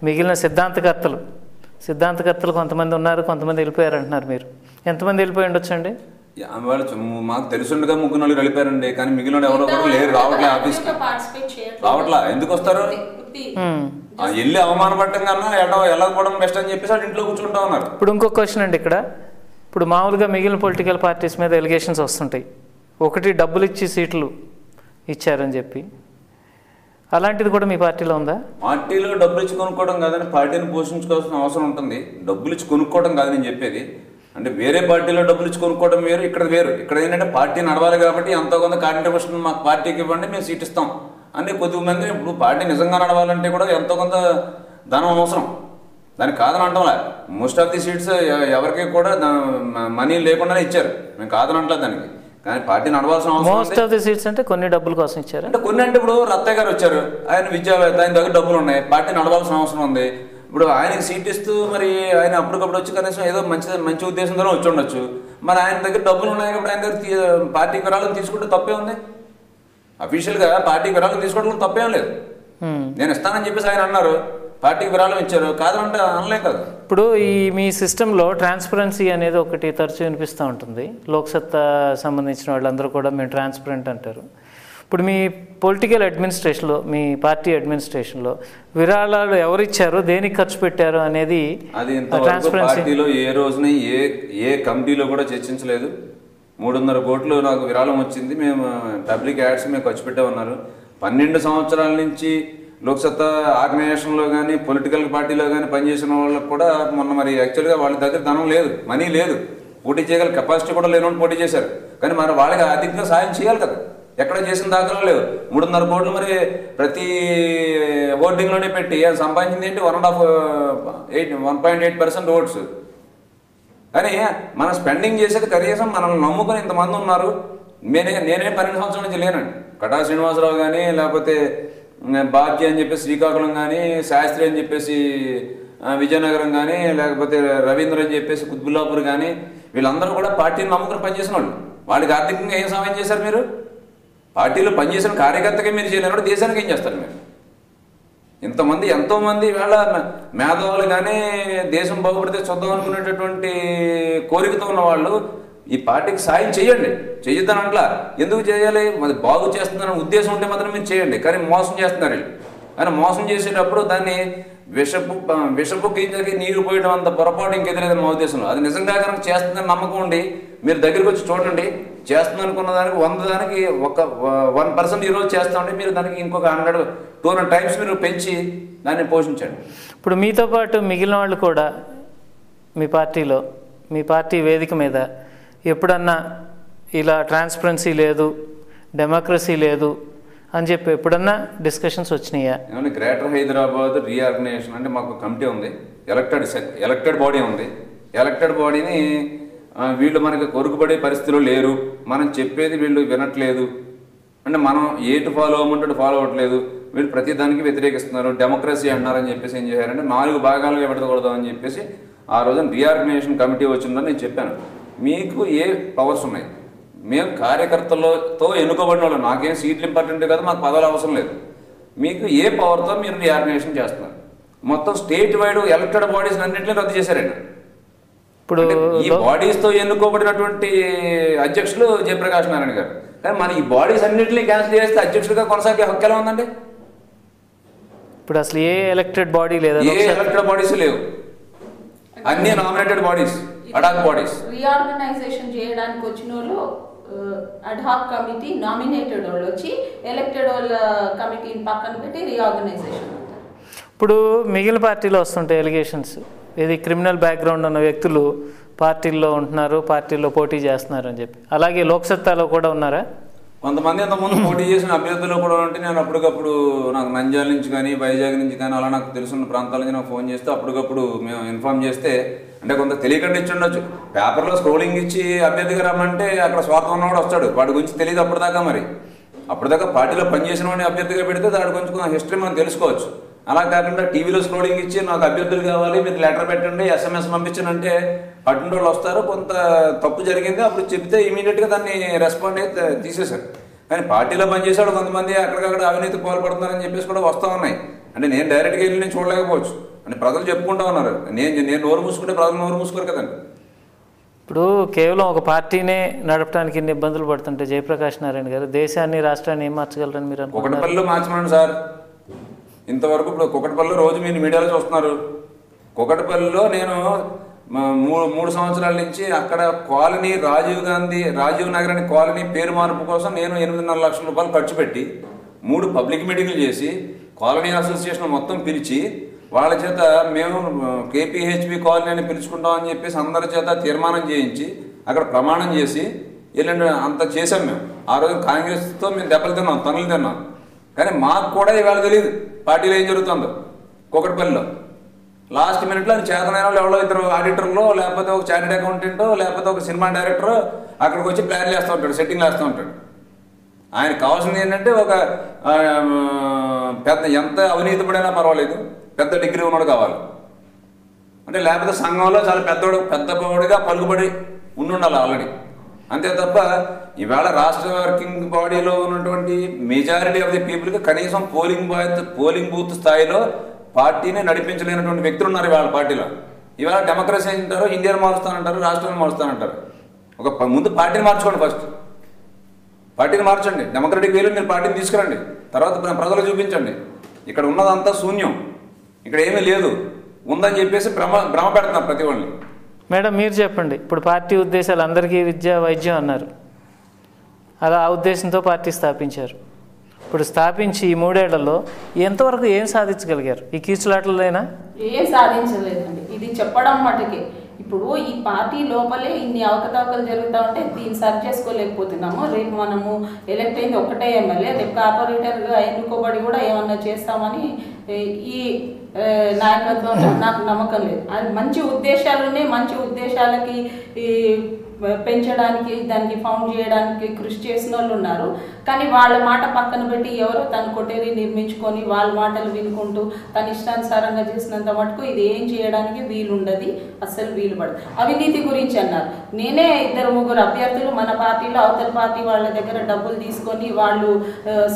మిగిలిన సిద్ధాంతకర్తలు కొంతమంది ఉన్నారు, కొంతమంది వెళ్ళిపోయారు అంటున్నారు. మీరు ఎంతమంది వెళ్ళిపోయి ఉండొచ్చండి? వాళ్ళు మాకు తెలుసుండగా 3-4 వెళ్ళిపోయారండి, కానీ మిగిలిన ఎవరో కూడా లేరు, రావట్లే, ఆఫీస్కి రావట్లా. ఎందుకు వస్తారు? వెళ్ళి అవమానపడటం కన్నా వెళ్ళకపోవడం బెస్ట్ అని చెప్పేసి ఇంట్లో కూర్చుంటా ఉన్నారు. ఇప్పుడు ఇంకొక క్వశ్చన్ అండి, ఇప్పుడు మామూలుగా మిగిలిన పొలిటికల్ పార్టీస్ మీద ఎలిగేషన్స్ వస్తుంటాయి. ఒకటి డబ్బులు ఇచ్చి సీట్లు ఇచ్చారని చెప్పి, అలాంటిది కూడా మీ పార్టీలో ఉందా? పార్టీలో డబ్బులు ఇచ్చి కొనుక్కోవడం కాదని పార్టీని పోషించుకోవాల్సిన అవసరం ఉంటుంది. డబ్బులు ఇచ్చి కొనుక్కోవడం కాదు నేను చెప్పేది. అంటే వేరే పార్టీలో డబ్బులు ఇచ్చి కొనుక్కోవడం వేరు, ఇక్కడ వేరు. ఇక్కడ ఏంటంటే పార్టీ నడవాలి కాబట్టి ఎంతో కొంత కాంట్రిబ్యూషన్ మాకు పార్టీకి ఇవ్వండి, మేము సీట్ ఇస్తాం అని కొద్దిమంది. ఇప్పుడు పార్టీ నిజంగా నడవాలంటే కూడా ఎంతో కొంత ధనం అవసరం, దానికి కాదని అంటాంలే. మోస్ట్ ఆఫ్ ది సీట్స్ ఎవరికి కూడా మనీ లేకుండానే ఇచ్చారు, మేము కాదని అంటలేదు దానికి. కానీ పార్టీ నడవాల్సిన అవసరం. మోస్ట్ ఆఫ్ ది సీట్స్ అంటే కొన్ని డబ్బుల కోసం ఇచ్చారు. అంటే కొన్ని అంటే ఇప్పుడు రత్తయ్య గారు వచ్చారు, ఆయన విద్యావేత్త, ఆయన దగ్గర డబ్బులు ఉన్నాయి, పార్టీ నడవాల్సిన అవసరం ఉంది. ఇప్పుడు ఆయనకి సీట్ ఇస్తూ మరి ఆయన అప్పటికప్పుడు వచ్చి కనీసం ఏదో మంచి ఉద్దేశంతో వచ్చి ఉండొచ్చు. మరి ఆయన దగ్గర డబ్బులు ఉన్నాయి కాబట్టి ఆయన దగ్గర పార్టీ విరాళం తీసుకుంటే తప్పే ఉంది. అఫీషియల్గా పార్టీ విరాళం తీసుకోవడం తప్పేం లేదు. నేను ఇస్తానని చెప్పేసి ఆయన అన్నారు, పార్టీకి విరాళం ఇచ్చారు, కాదంటే అనలేం కదా. ఇప్పుడు ఈ మీ సిస్టంలో ట్రాన్స్పరెన్సీ అనేది ఒకటి తరచూ వినిపిస్తూ ఉంటుంది. లోక్సత్తా సంబంధించిన వాళ్ళందరూ కూడా మేము ట్రాన్స్పరెంట్ అంటారు. ఇప్పుడు మీ పొలిటికల్ అడ్మినిస్ట్రేషన్లో, మీ పార్టీ అడ్మినిస్ట్రేషన్లో విరాళాలు ఎవరిచ్చారు, దేనికి ఖర్చు పెట్టారు అనేది అది పార్టీలో ఏ రోజున ఏ కమిటీలో కూడా చర్చించలేదు. 300 కోట్లు నాకు విరాళం వచ్చింది, మేము పబ్లిక్ యాడ్స్ మేము ఖర్చు పెట్టామన్నారు. 12 సంవత్సరాల నుంచి లోక్సత్తా ఆర్గనైజేషన్లో కానీ పొలిటికల్ పార్టీలో కానీ పనిచేసిన వాళ్ళకి కూడా మొన్న మరి యాక్చువల్గా వాళ్ళ దగ్గర ధనం లేదు, మనీ లేదు, పోటీ చేయగల కెపాసిటీ కూడా లేని పోటీ చేశారు. కానీ మరి వాళ్ళకి ఆర్థికంగా సాయం చేయాలి కదా, ఎక్కడ చేసిన దాఖలా లేవు. 300 కోట్లు మరి ప్రతి ఓటింగ్లోనే పెట్టి అది సంపాదించింది ఏంటి 1.8% ఓట్స్. కానీ మనం స్పెండింగ్ చేసేది కనీసం మనల్ని నమ్ముకొని ఇంతమంది ఉన్నారు. నేనే 12 సంవత్సరాల నుంచి లేనండి. కటా శ్రీనివాసరావు కానీ, లేకపోతే బాబ్జీ అని చెప్పేసి శ్రీకాకుళం కానీ, శాస్త్రి అని చెప్పేసి విజయనగరం కానీ, లేకపోతే రవీంద్ర అని చెప్పేసి కుత్బుల్లాపూర్ కానీ, వీళ్ళందరూ కూడా పార్టీని నమ్ముకుని పనిచేసిన వాళ్ళు. వాళ్ళకి ఆర్థికంగా ఏం సహాయం చేశారు మీరు? పార్టీలో పనిచేసిన కార్యకర్తగా మీరు చేయలేనప్పుడు దేశానికి ఏం చేస్తారు మీరు? ఇంతమంది ఎంతోమంది వేళ మేధావులు కానీ దేశం బాగుపడితే చూద్దాం అనుకునేటటువంటి కోరికతో ఉన్న వాళ్ళు ఈ పార్టీకి సాయం చేయండి, చెయ్యొద్దని అట్లా. ఎందుకు చేయాలి? మరి బాగు చేస్తుందన్న ఉద్దేశం ఉంటే మాత్రం మీరు చేయండి. కానీ మోసం చేస్తున్నారు వీళ్ళు. కానీ మోసం చేసేటప్పుడు దాన్ని విషపు గింజకి నీరు పోయడం అంత పొరపాటు ఇంకెదిలేదు మా ఉద్దేశంలో. అది నిజంగా కనుక చేస్తుందని నమ్మకం ఉండి మీరు దగ్గరికి వచ్చి చూడండి. చేస్తుంది అనుకున్న దానికి 100 దానికి 1% ఈరోజు చేస్తామంటే మీరు దానికి ఇంకొక 100-200 టైమ్స్ మీరు పెంచి దాన్ని పోషించండి. ఇప్పుడు మీతో పాటు మిగిలిన వాళ్ళు కూడా మీ పార్టీలో, మీ పార్టీ వేదిక మీద ఎప్పుడన్నా ఇలా ట్రాన్స్పరెన్సీ లేదు, డెమోక్రసీ లేదు అని చెప్పి ఎప్పుడన్నా డిస్కషన్స్ వచ్చినాయా? ఏమంటే గ్రేటర్ హైదరాబాద్ రీఆర్గనైజేషన్ అంటే మాకు కమిటీ ఉంది, ఎలక్టెడ్ బాడీ ఉంది. ఎలక్టెడ్ బాడీని వీళ్ళు మనకి కొరుకుపడే పరిస్థితిలో లేరు. మనం చెప్పేది వీళ్ళు వినట్లేదు. అంటే మనం ఏటు ఫాలో అవ్వమంటే ఫాలో అవ్వట్లేదు. వీళ్ళు ప్రతి దానికి వ్యతిరేకిస్తున్నారు. డెమోక్రసీ అంటున్నారని చెప్పేసి ఏం చేశారంటే 4 భాగాలుగా విడదకూడదామని చెప్పేసి ఆ రోజున రీఆర్గనైజేషన్ కమిటీ వచ్చిందని నేను చెప్పాను. మీకు ఏ పవర్స్ ఉన్నాయి? మేము కార్యకర్తలతో ఎన్నుకోబడిన వాళ్ళు, నాకేం సీట్లు ఇంపార్టెంట్ కాదు, మాకు పదవులు అవసరం లేదు. మీకు ఏ పవర్తో మీరు రీఆర్గనైజేషన్ చేస్తున్నారు? మొత్తం స్టేట్ వైడ్ ఎలక్టెడ్ బాడీస్ అన్నింటినీ రద్దు చేశారండి. ఇప్పుడు ఈ బాడీస్తో ఎన్నుకోబడినటువంటి అధ్యక్షులు జయప్రకాష్ నారాయణ గారు. కానీ మన ఈ బాడీస్ అన్నింటినీ క్యాన్సిల్ చేస్తే అధ్యక్షుడిగా కొనసాగే హక్కు ఎలా ఉందండి? ఇప్పుడు అసలు ఏ ఎలక్టెడ్ బాడీ లేదా? ఏ ఎలక్టెడ్ బాడీస్ లేవు, అన్ని nominated bodies, ad hoc bodies. Reorganisation చేయడానికి వచ్చిన వాళ్ళు అడ్హాక్ కమిటీ నామినేటెడ్ వాళ్ళు వచ్చి ఎలక్టెడ్ వాళ్ళ కమిటీని పక్కన పెట్టి రీఆర్గనైజేషన్ అంటారు. ఇప్పుడు మిగిలిన పార్టీలో వస్తుంటాయి ఎలిగేషన్స్, ఇది క్రిమినల్ బ్యాక్గ్రౌండ్ ఉన్న వ్యక్తులు పార్టీల్లో ఉంటున్నారు, పార్టీల్లో పోటీ చేస్తున్నారు అని చెప్పి. అలాగే లోక్సత్తాలో కూడా ఉన్నారా? కొంతమంది అంతకుముందు పోటీ చేసిన అభ్యర్థులు కూడా ఉంటే నేను అప్పటికప్పుడు నాకు నంద్యాల నుంచి కానీ వైజాగ్ నుంచి కానీ అలా నాకు తెలుసున్న ప్రాంతాల నుంచి నాకు ఫోన్ చేస్తే అప్పటికప్పుడు మేము ఇన్ఫార్మ్ చేస్తే, అంటే కొంత తెలియకుండా ఇచ్చి ఉండొచ్చు. పేపర్లో స్క్రోలింగ్ ఇచ్చి అభ్యర్థిగా రమ్మంటే అక్కడ స్వార్థం ఉన్నవాడు వస్తాడు, వాడి గురించి తెలియదు అప్పటిదాకా. మరి అప్పటిదాకా పార్టీలో పనిచేసిన వాడిని అభ్యర్థిగా పెడితే దాడి కొంచెం హిస్టరీ మనం తెలుసుకోవచ్చు. అలా కాకుండా టీవీలో స్క్రోలింగ్ ఇచ్చి నాకు అభ్యర్థులు కావాలి, మీరు లెటర్ పెట్టండి, SMS పంపించనంటే అటువంటి వాళ్ళు వస్తారు. కొంత తప్పు జరిగింది అప్పుడు చెప్తే ఇమీడియట్గా దాన్ని రెస్పాండ్ అయితే తీసేశారు. కానీ పార్టీలో పనిచేసాడు కొంతమంది అక్కడికక్కడ అవినీతి పాల్పడుతున్నారని చెప్పేసి కూడా వస్తూ ఉన్నాయి. అంటే నేను డైరెక్ట్గా వెళ్ళి నేను చూడలేకపోవచ్చు, అంటే ప్రజలు చెప్పుకుంటా ఉన్నారు. నేను నోరు మూసుకుంటే ప్రజలు నోరు మూసుకోరు కదండి. ఇప్పుడు కేవలం ఒక పార్టీనే నడపడానికి ఇన్ని ఇబ్బందులు పడుతుంటే జయప్రకాష్ నారాయణ గారు దేశాన్ని, రాష్ట్రాన్ని ఏం మార్చగలరని మీరు అనుకుంటున్నారు? కుకట్పల్లిలో మార్చమని సార్. ఇంతవరకు ఇప్పుడు కుకట్పల్లిలో రోజు మీరు మీడియాలో చూస్తున్నారు. కుకట్పల్లిలో నేను 3 సంవత్సరాల నుంచి అక్కడ కాలనీ రాజీవ్ నగర్ అనే కాలనీ పేరు మార్పు కోసం నేను 8.5 లక్షల రూపాయలు ఖర్చు పెట్టి 3 పబ్లిక్ మీటింగ్లు చేసి కాలనీ అసోసియేషన్ మొత్తం పిలిచి వాళ్ళ చేత మేము KPHP కాలనీ అని పిలుచుకుంటామని చెప్పేసి అందరి చేత తీర్మానం చేయించి అక్కడ ప్రమాణం చేసి వెళ్ళండి అంత చేసాం మేము. ఆ రోజు కాంగ్రెస్తో మేము దెబ్బలు తిన్నాం, తనులు తిన్నాం. కానీ మాకు కూడా ఇవాళ తెలియదు పార్టీలో ఏం జరుగుతుందో. కుకట్పల్లిలో లాస్ట్ మినిట్లో చేతనైన వాళ్ళు ఎవరో 2 ఆడిటర్లో, లేకపోతే ఒక చార్టెడ్ అకౌంటెంటో, లేకపోతే ఒక సినిమా డైరెక్టరో అక్కడికి వచ్చి ప్లాన్లు వేస్తూ ఉంటాడు, సెట్టింగ్లు వేస్తూ ఉంటాడు. ఆయనకు కావాల్సింది ఏంటంటే ఒక పెద్ద ఎంత అవినీతి పడైనా పర్వాలేదు, పెద్ద డిగ్రీ ఉన్నాడు కావాలి. అంటే లేకపోతే సంఘంలో చాలా పెద్దవాడిగా పలుకుబడి ఉండాలి ఆల్రెడీ. అంతే తప్ప ఇవాళ రాష్ట్ర వర్కింగ్ బాడీలో ఉన్నటువంటి మెజారిటీ ఆఫ్ ది పీపుల్కి కనీసం పోలింగ్ బూత్ స్థాయిలో పార్టీని నడిపించలేనటువంటి వ్యక్తులు ఉన్నారు ఇవాళ పార్టీలో. ఇవాళ డెమోక్రసీ అంటారు, ఇండియాను మారుస్తానంటారు, రాష్ట్రాన్ని మారుస్తానంటారు. ముందు పార్టీని మార్చుకోండి. ఫస్ట్ పార్టీని మార్చండి, డెమోక్రటిక్ వేలో మీరు పార్టీని తీసుకురండి, తర్వాత ప్రజలు చూపించండి. ఇక్కడ ఉన్నదంతా శూన్యం, ఇక్కడ ఏమీ లేదు, ఉందని చెప్పేసి భ్రమ పెడుతున్నారు ప్రతి వాళ్ళని. మేడం మీరు చెప్పండి, ఇప్పుడు పార్టీ ఉద్దేశాలు అందరికీ విద్య వైద్యం అన్నారు, అలా ఆ ఉద్దేశంతో పార్టీ స్థాపించారు. ఇప్పుడు స్థాపించి ఈ 3 ఏళ్లలో ఎంతవరకు ఏం సాధించగలిగారు? ఈ కీచులాటలైనా ఏం సాధించలేదండి. ఇది చెప్పడం మటుకే. ఇప్పుడు ఈ పార్టీ లోపలే ఇన్ని అవకతవకలు జరుగుతూ ఉంటే దీన్ని సరి చేసుకోలేకపోతున్నాము. రేపు మనము ఎలక్ట్ అయింది ఒక్కటే ఎమ్మెల్యే, రేపు కార్పొరేటర్గా ఎన్నుకోబడి కూడా ఏమన్నా చేస్తామని ఈ నాయకత్వంలో నాకు నమ్మకం లేదు. అది మంచి ఉద్దేశాలునే, మంచి ఉద్దేశాలకి పెంచడానికి, దానికి ఫౌండ్ చేయడానికి కృషి చేసిన వాళ్ళు ఉన్నారు. కానీ వాళ్ళ మాట పక్కన పెట్టి ఎవరో తన కొటేరీ నిర్మించుకొని వాళ్ళ మాటలు వినుకుంటూ తన ఇష్టానుసారంగా చేసినంత మటుకు ఇది ఏం చేయడానికి వీలుండదు, అస్సలు వీలు పడదు. అవినీతి గురించి అన్నారు. నేనే 2-3 అభ్యర్థులు మన పార్టీలో అవతల పార్టీ వాళ్ళ దగ్గర డబ్బులు తీసుకొని వాళ్ళు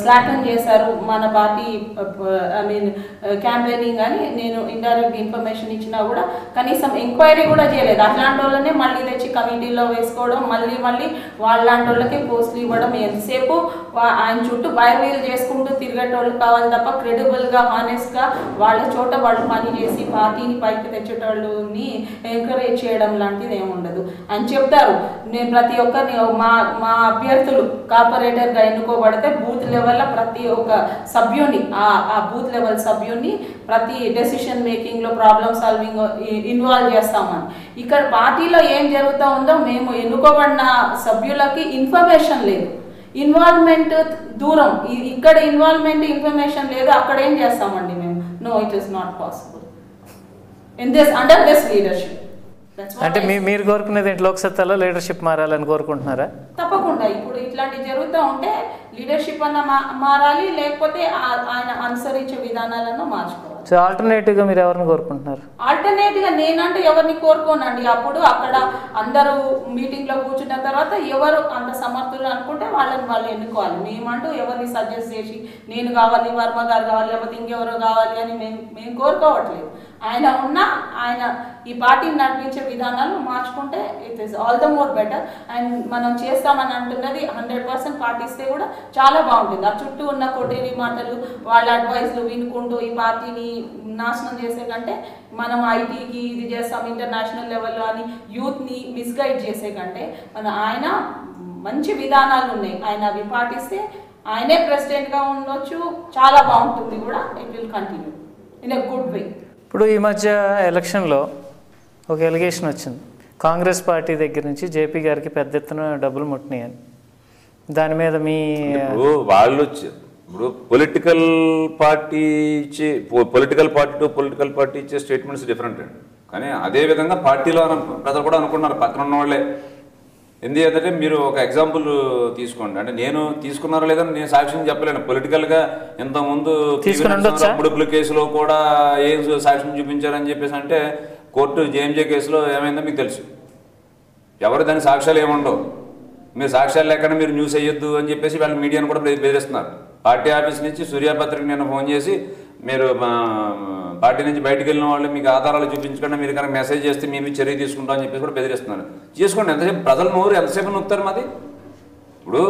స్లాకన్ చేశారు మన పార్టీ క్యాంపెయినింగ్ అని నేను ఇండైరెక్ట్ ఇన్ఫర్మేషన్ ఇచ్చినా కూడా కనీసం ఎంక్వైరీ కూడా చేయలేదు. అట్లాంటి వాళ్ళనే మళ్ళీ తెచ్చి కమిటీలో వేసుకోవడం, మళ్ళీ వాళ్ళంటి వాళ్ళకి పోస్టులు ఇవ్వడం, ఎంతసేపు ఆయన చుట్టూ బైర్వీలు చేసుకుంటూ తిరిగేటోళ్ళు కావాలి తప్ప క్రెడిబుల్గా, హానెస్ట్గా వాళ్ళ చోట వాళ్ళు పని చేసి పార్టీని పైకి తెచ్చేటోళ్ళని ఎంకరేజ్ చేయడం లాంటిది ఏముండదు అని చెప్తారు. నేను ప్రతి ఒక్కరిని మా అభ్యర్థులు కార్పొరేటర్గా ఎన్నుకోబడితే బూత్ లెవెల్లో ప్రతి ఒక్క సభ్యుని, ఆ బూత్ లెవెల్ సభ్యుని ప్రతి డెసిషన్ మేకింగ్లో, ప్రాబ్లమ్ సాల్వింగ్ ఇన్వాల్వ్ చేస్తామని. ఇక్కడ పార్టీలో ఏం జరుగుతూ ఉందో మేము ఎన్నుకోబడిన సభ్యులకి ఇన్ఫర్మేషన్ లేదు, ఇన్వాల్వ్మెంట్ దూరం. ఇక్కడ ఇన్వాల్వ్మెంట్ ఇన్ఫర్మేషన్ లేదు, అక్కడ ఏం చేస్తామండి మేము? No, it is not possible in this under this leadership. అంటే మీరు కోరుకునేది ఏంటి? లోక్సత్తాలో లీడర్షిప్ మారాలని కోరుకుంటున్నారా? తప్పకుండా. ఇప్పుడు ఇట్లాంటివి జరుగుతూ ఉంటే లీడర్షిప్ అన్న మారాలి, లేకపోతే ఆయన అనుసరించే విధానాలను మార్చుకోవాలి. సో ఆల్టర్నేటివ్గా మీరు ఎవరిని కోరుకుంటున్నారు? ఆల్టర్నేటివ్గా నేనంటే ఎవరిని కోరుకోనండి. అప్పుడు అక్కడ అందరూ మీటింగ్లో కూర్చున్న తర్వాత ఎవరు అంత సమర్థులు అనుకుంటే వాళ్ళు ఎన్నుకోవాలి. మేమంటూ ఎవరిని సజెస్ట్ చేసి నేను కావాలి, వర్మ గారు కావాలి, లేకపోతే ఇంకెవరో కావాలి అని మేము కోరుకోవట్లేదు. ఆయన ఈ పార్టీని నడిపించే విధానాలు మార్చుకుంటే it is all the more better. And మనం చేస్తామని అంటున్నది 100% పాటిస్తే కూడా చాలా బాగుంటుంది. ఆ చుట్టూ ఉన్న కొటేరీ మాటలు, వాళ్ళ అడ్వైస్లు వినుకుంటూ ఈ పార్టీని నాశనం చేసే కంటే, మనం ఐటీకి ఇది చేస్తాం ఇంటర్నేషనల్ లెవెల్లో అని యూత్ని మిస్గైడ్ చేసే కంటే, ఆయన మంచి విధానాలు ఉన్నాయి, ఆయన అవి పాటిస్తే ఆయనే ప్రెసిడెంట్గా ఉండొచ్చు, చాలా బాగుంటుంది కూడా. It will continue in a good way. ఇప్పుడు ఈ మధ్య ఎలక్షన్లో ఒక ఎలిగేషన్ వచ్చింది, కాంగ్రెస్ పార్టీ దగ్గర నుంచి జేపీ గారికి పెద్ద ఎత్తున డబ్బులు ముట్టినాయని. దాని మీద మీ వాళ్ళు ఇప్పుడు political party to political party ఇచ్చే స్టేట్మెంట్స్ డిఫరెంట్ అండి. కానీ అదే విధంగా పార్టీలో ప్రజలు కూడా అనుకున్నారు, పక్కన ఉన్న వాళ్ళే. ఎందుకంటే మీరు ఒక ఎగ్జాంపుల్ తీసుకోండి, అంటే నేను తీసుకున్నారో లేదని నేను సాక్ష్యం చెప్పలేను. పొలిటికల్గా ఇంతకుముందు ముడుపుల కేసులో కూడా ఏం సాక్ష్యం చూపించారని చెప్పేసి అంటే కోర్టు జేఎంజే కేసులో ఏమైందో మీకు తెలుసు. ఎవరు దాని సాక్ష్యాలు ఏముండవు, మీరు సాక్ష్యాలు లేకుండా మీరు న్యూస్ వేయొద్దు అని చెప్పేసి వాళ్ళు మీడియాను కూడా బెదిరిస్తున్నారు. పార్టీ ఆఫీస్ నుంచి సూర్యాపత్రిక నేను ఫోన్ చేసి మీరు పార్టీ నుంచి బయటకు వెళ్ళిన వాళ్ళు మీకు ఆధారాలు చూపించకుండా మీరు కనుక మెసేజ్ చేస్తే మేము చర్య తీసుకుంటాం అని చెప్పేసి కూడా బెదిరిస్తున్నారు. చేసుకోండి, ఎంతసేపు ప్రజల నోరు ఎంతసేపు నొక్కుతారు మాది. ఇప్పుడు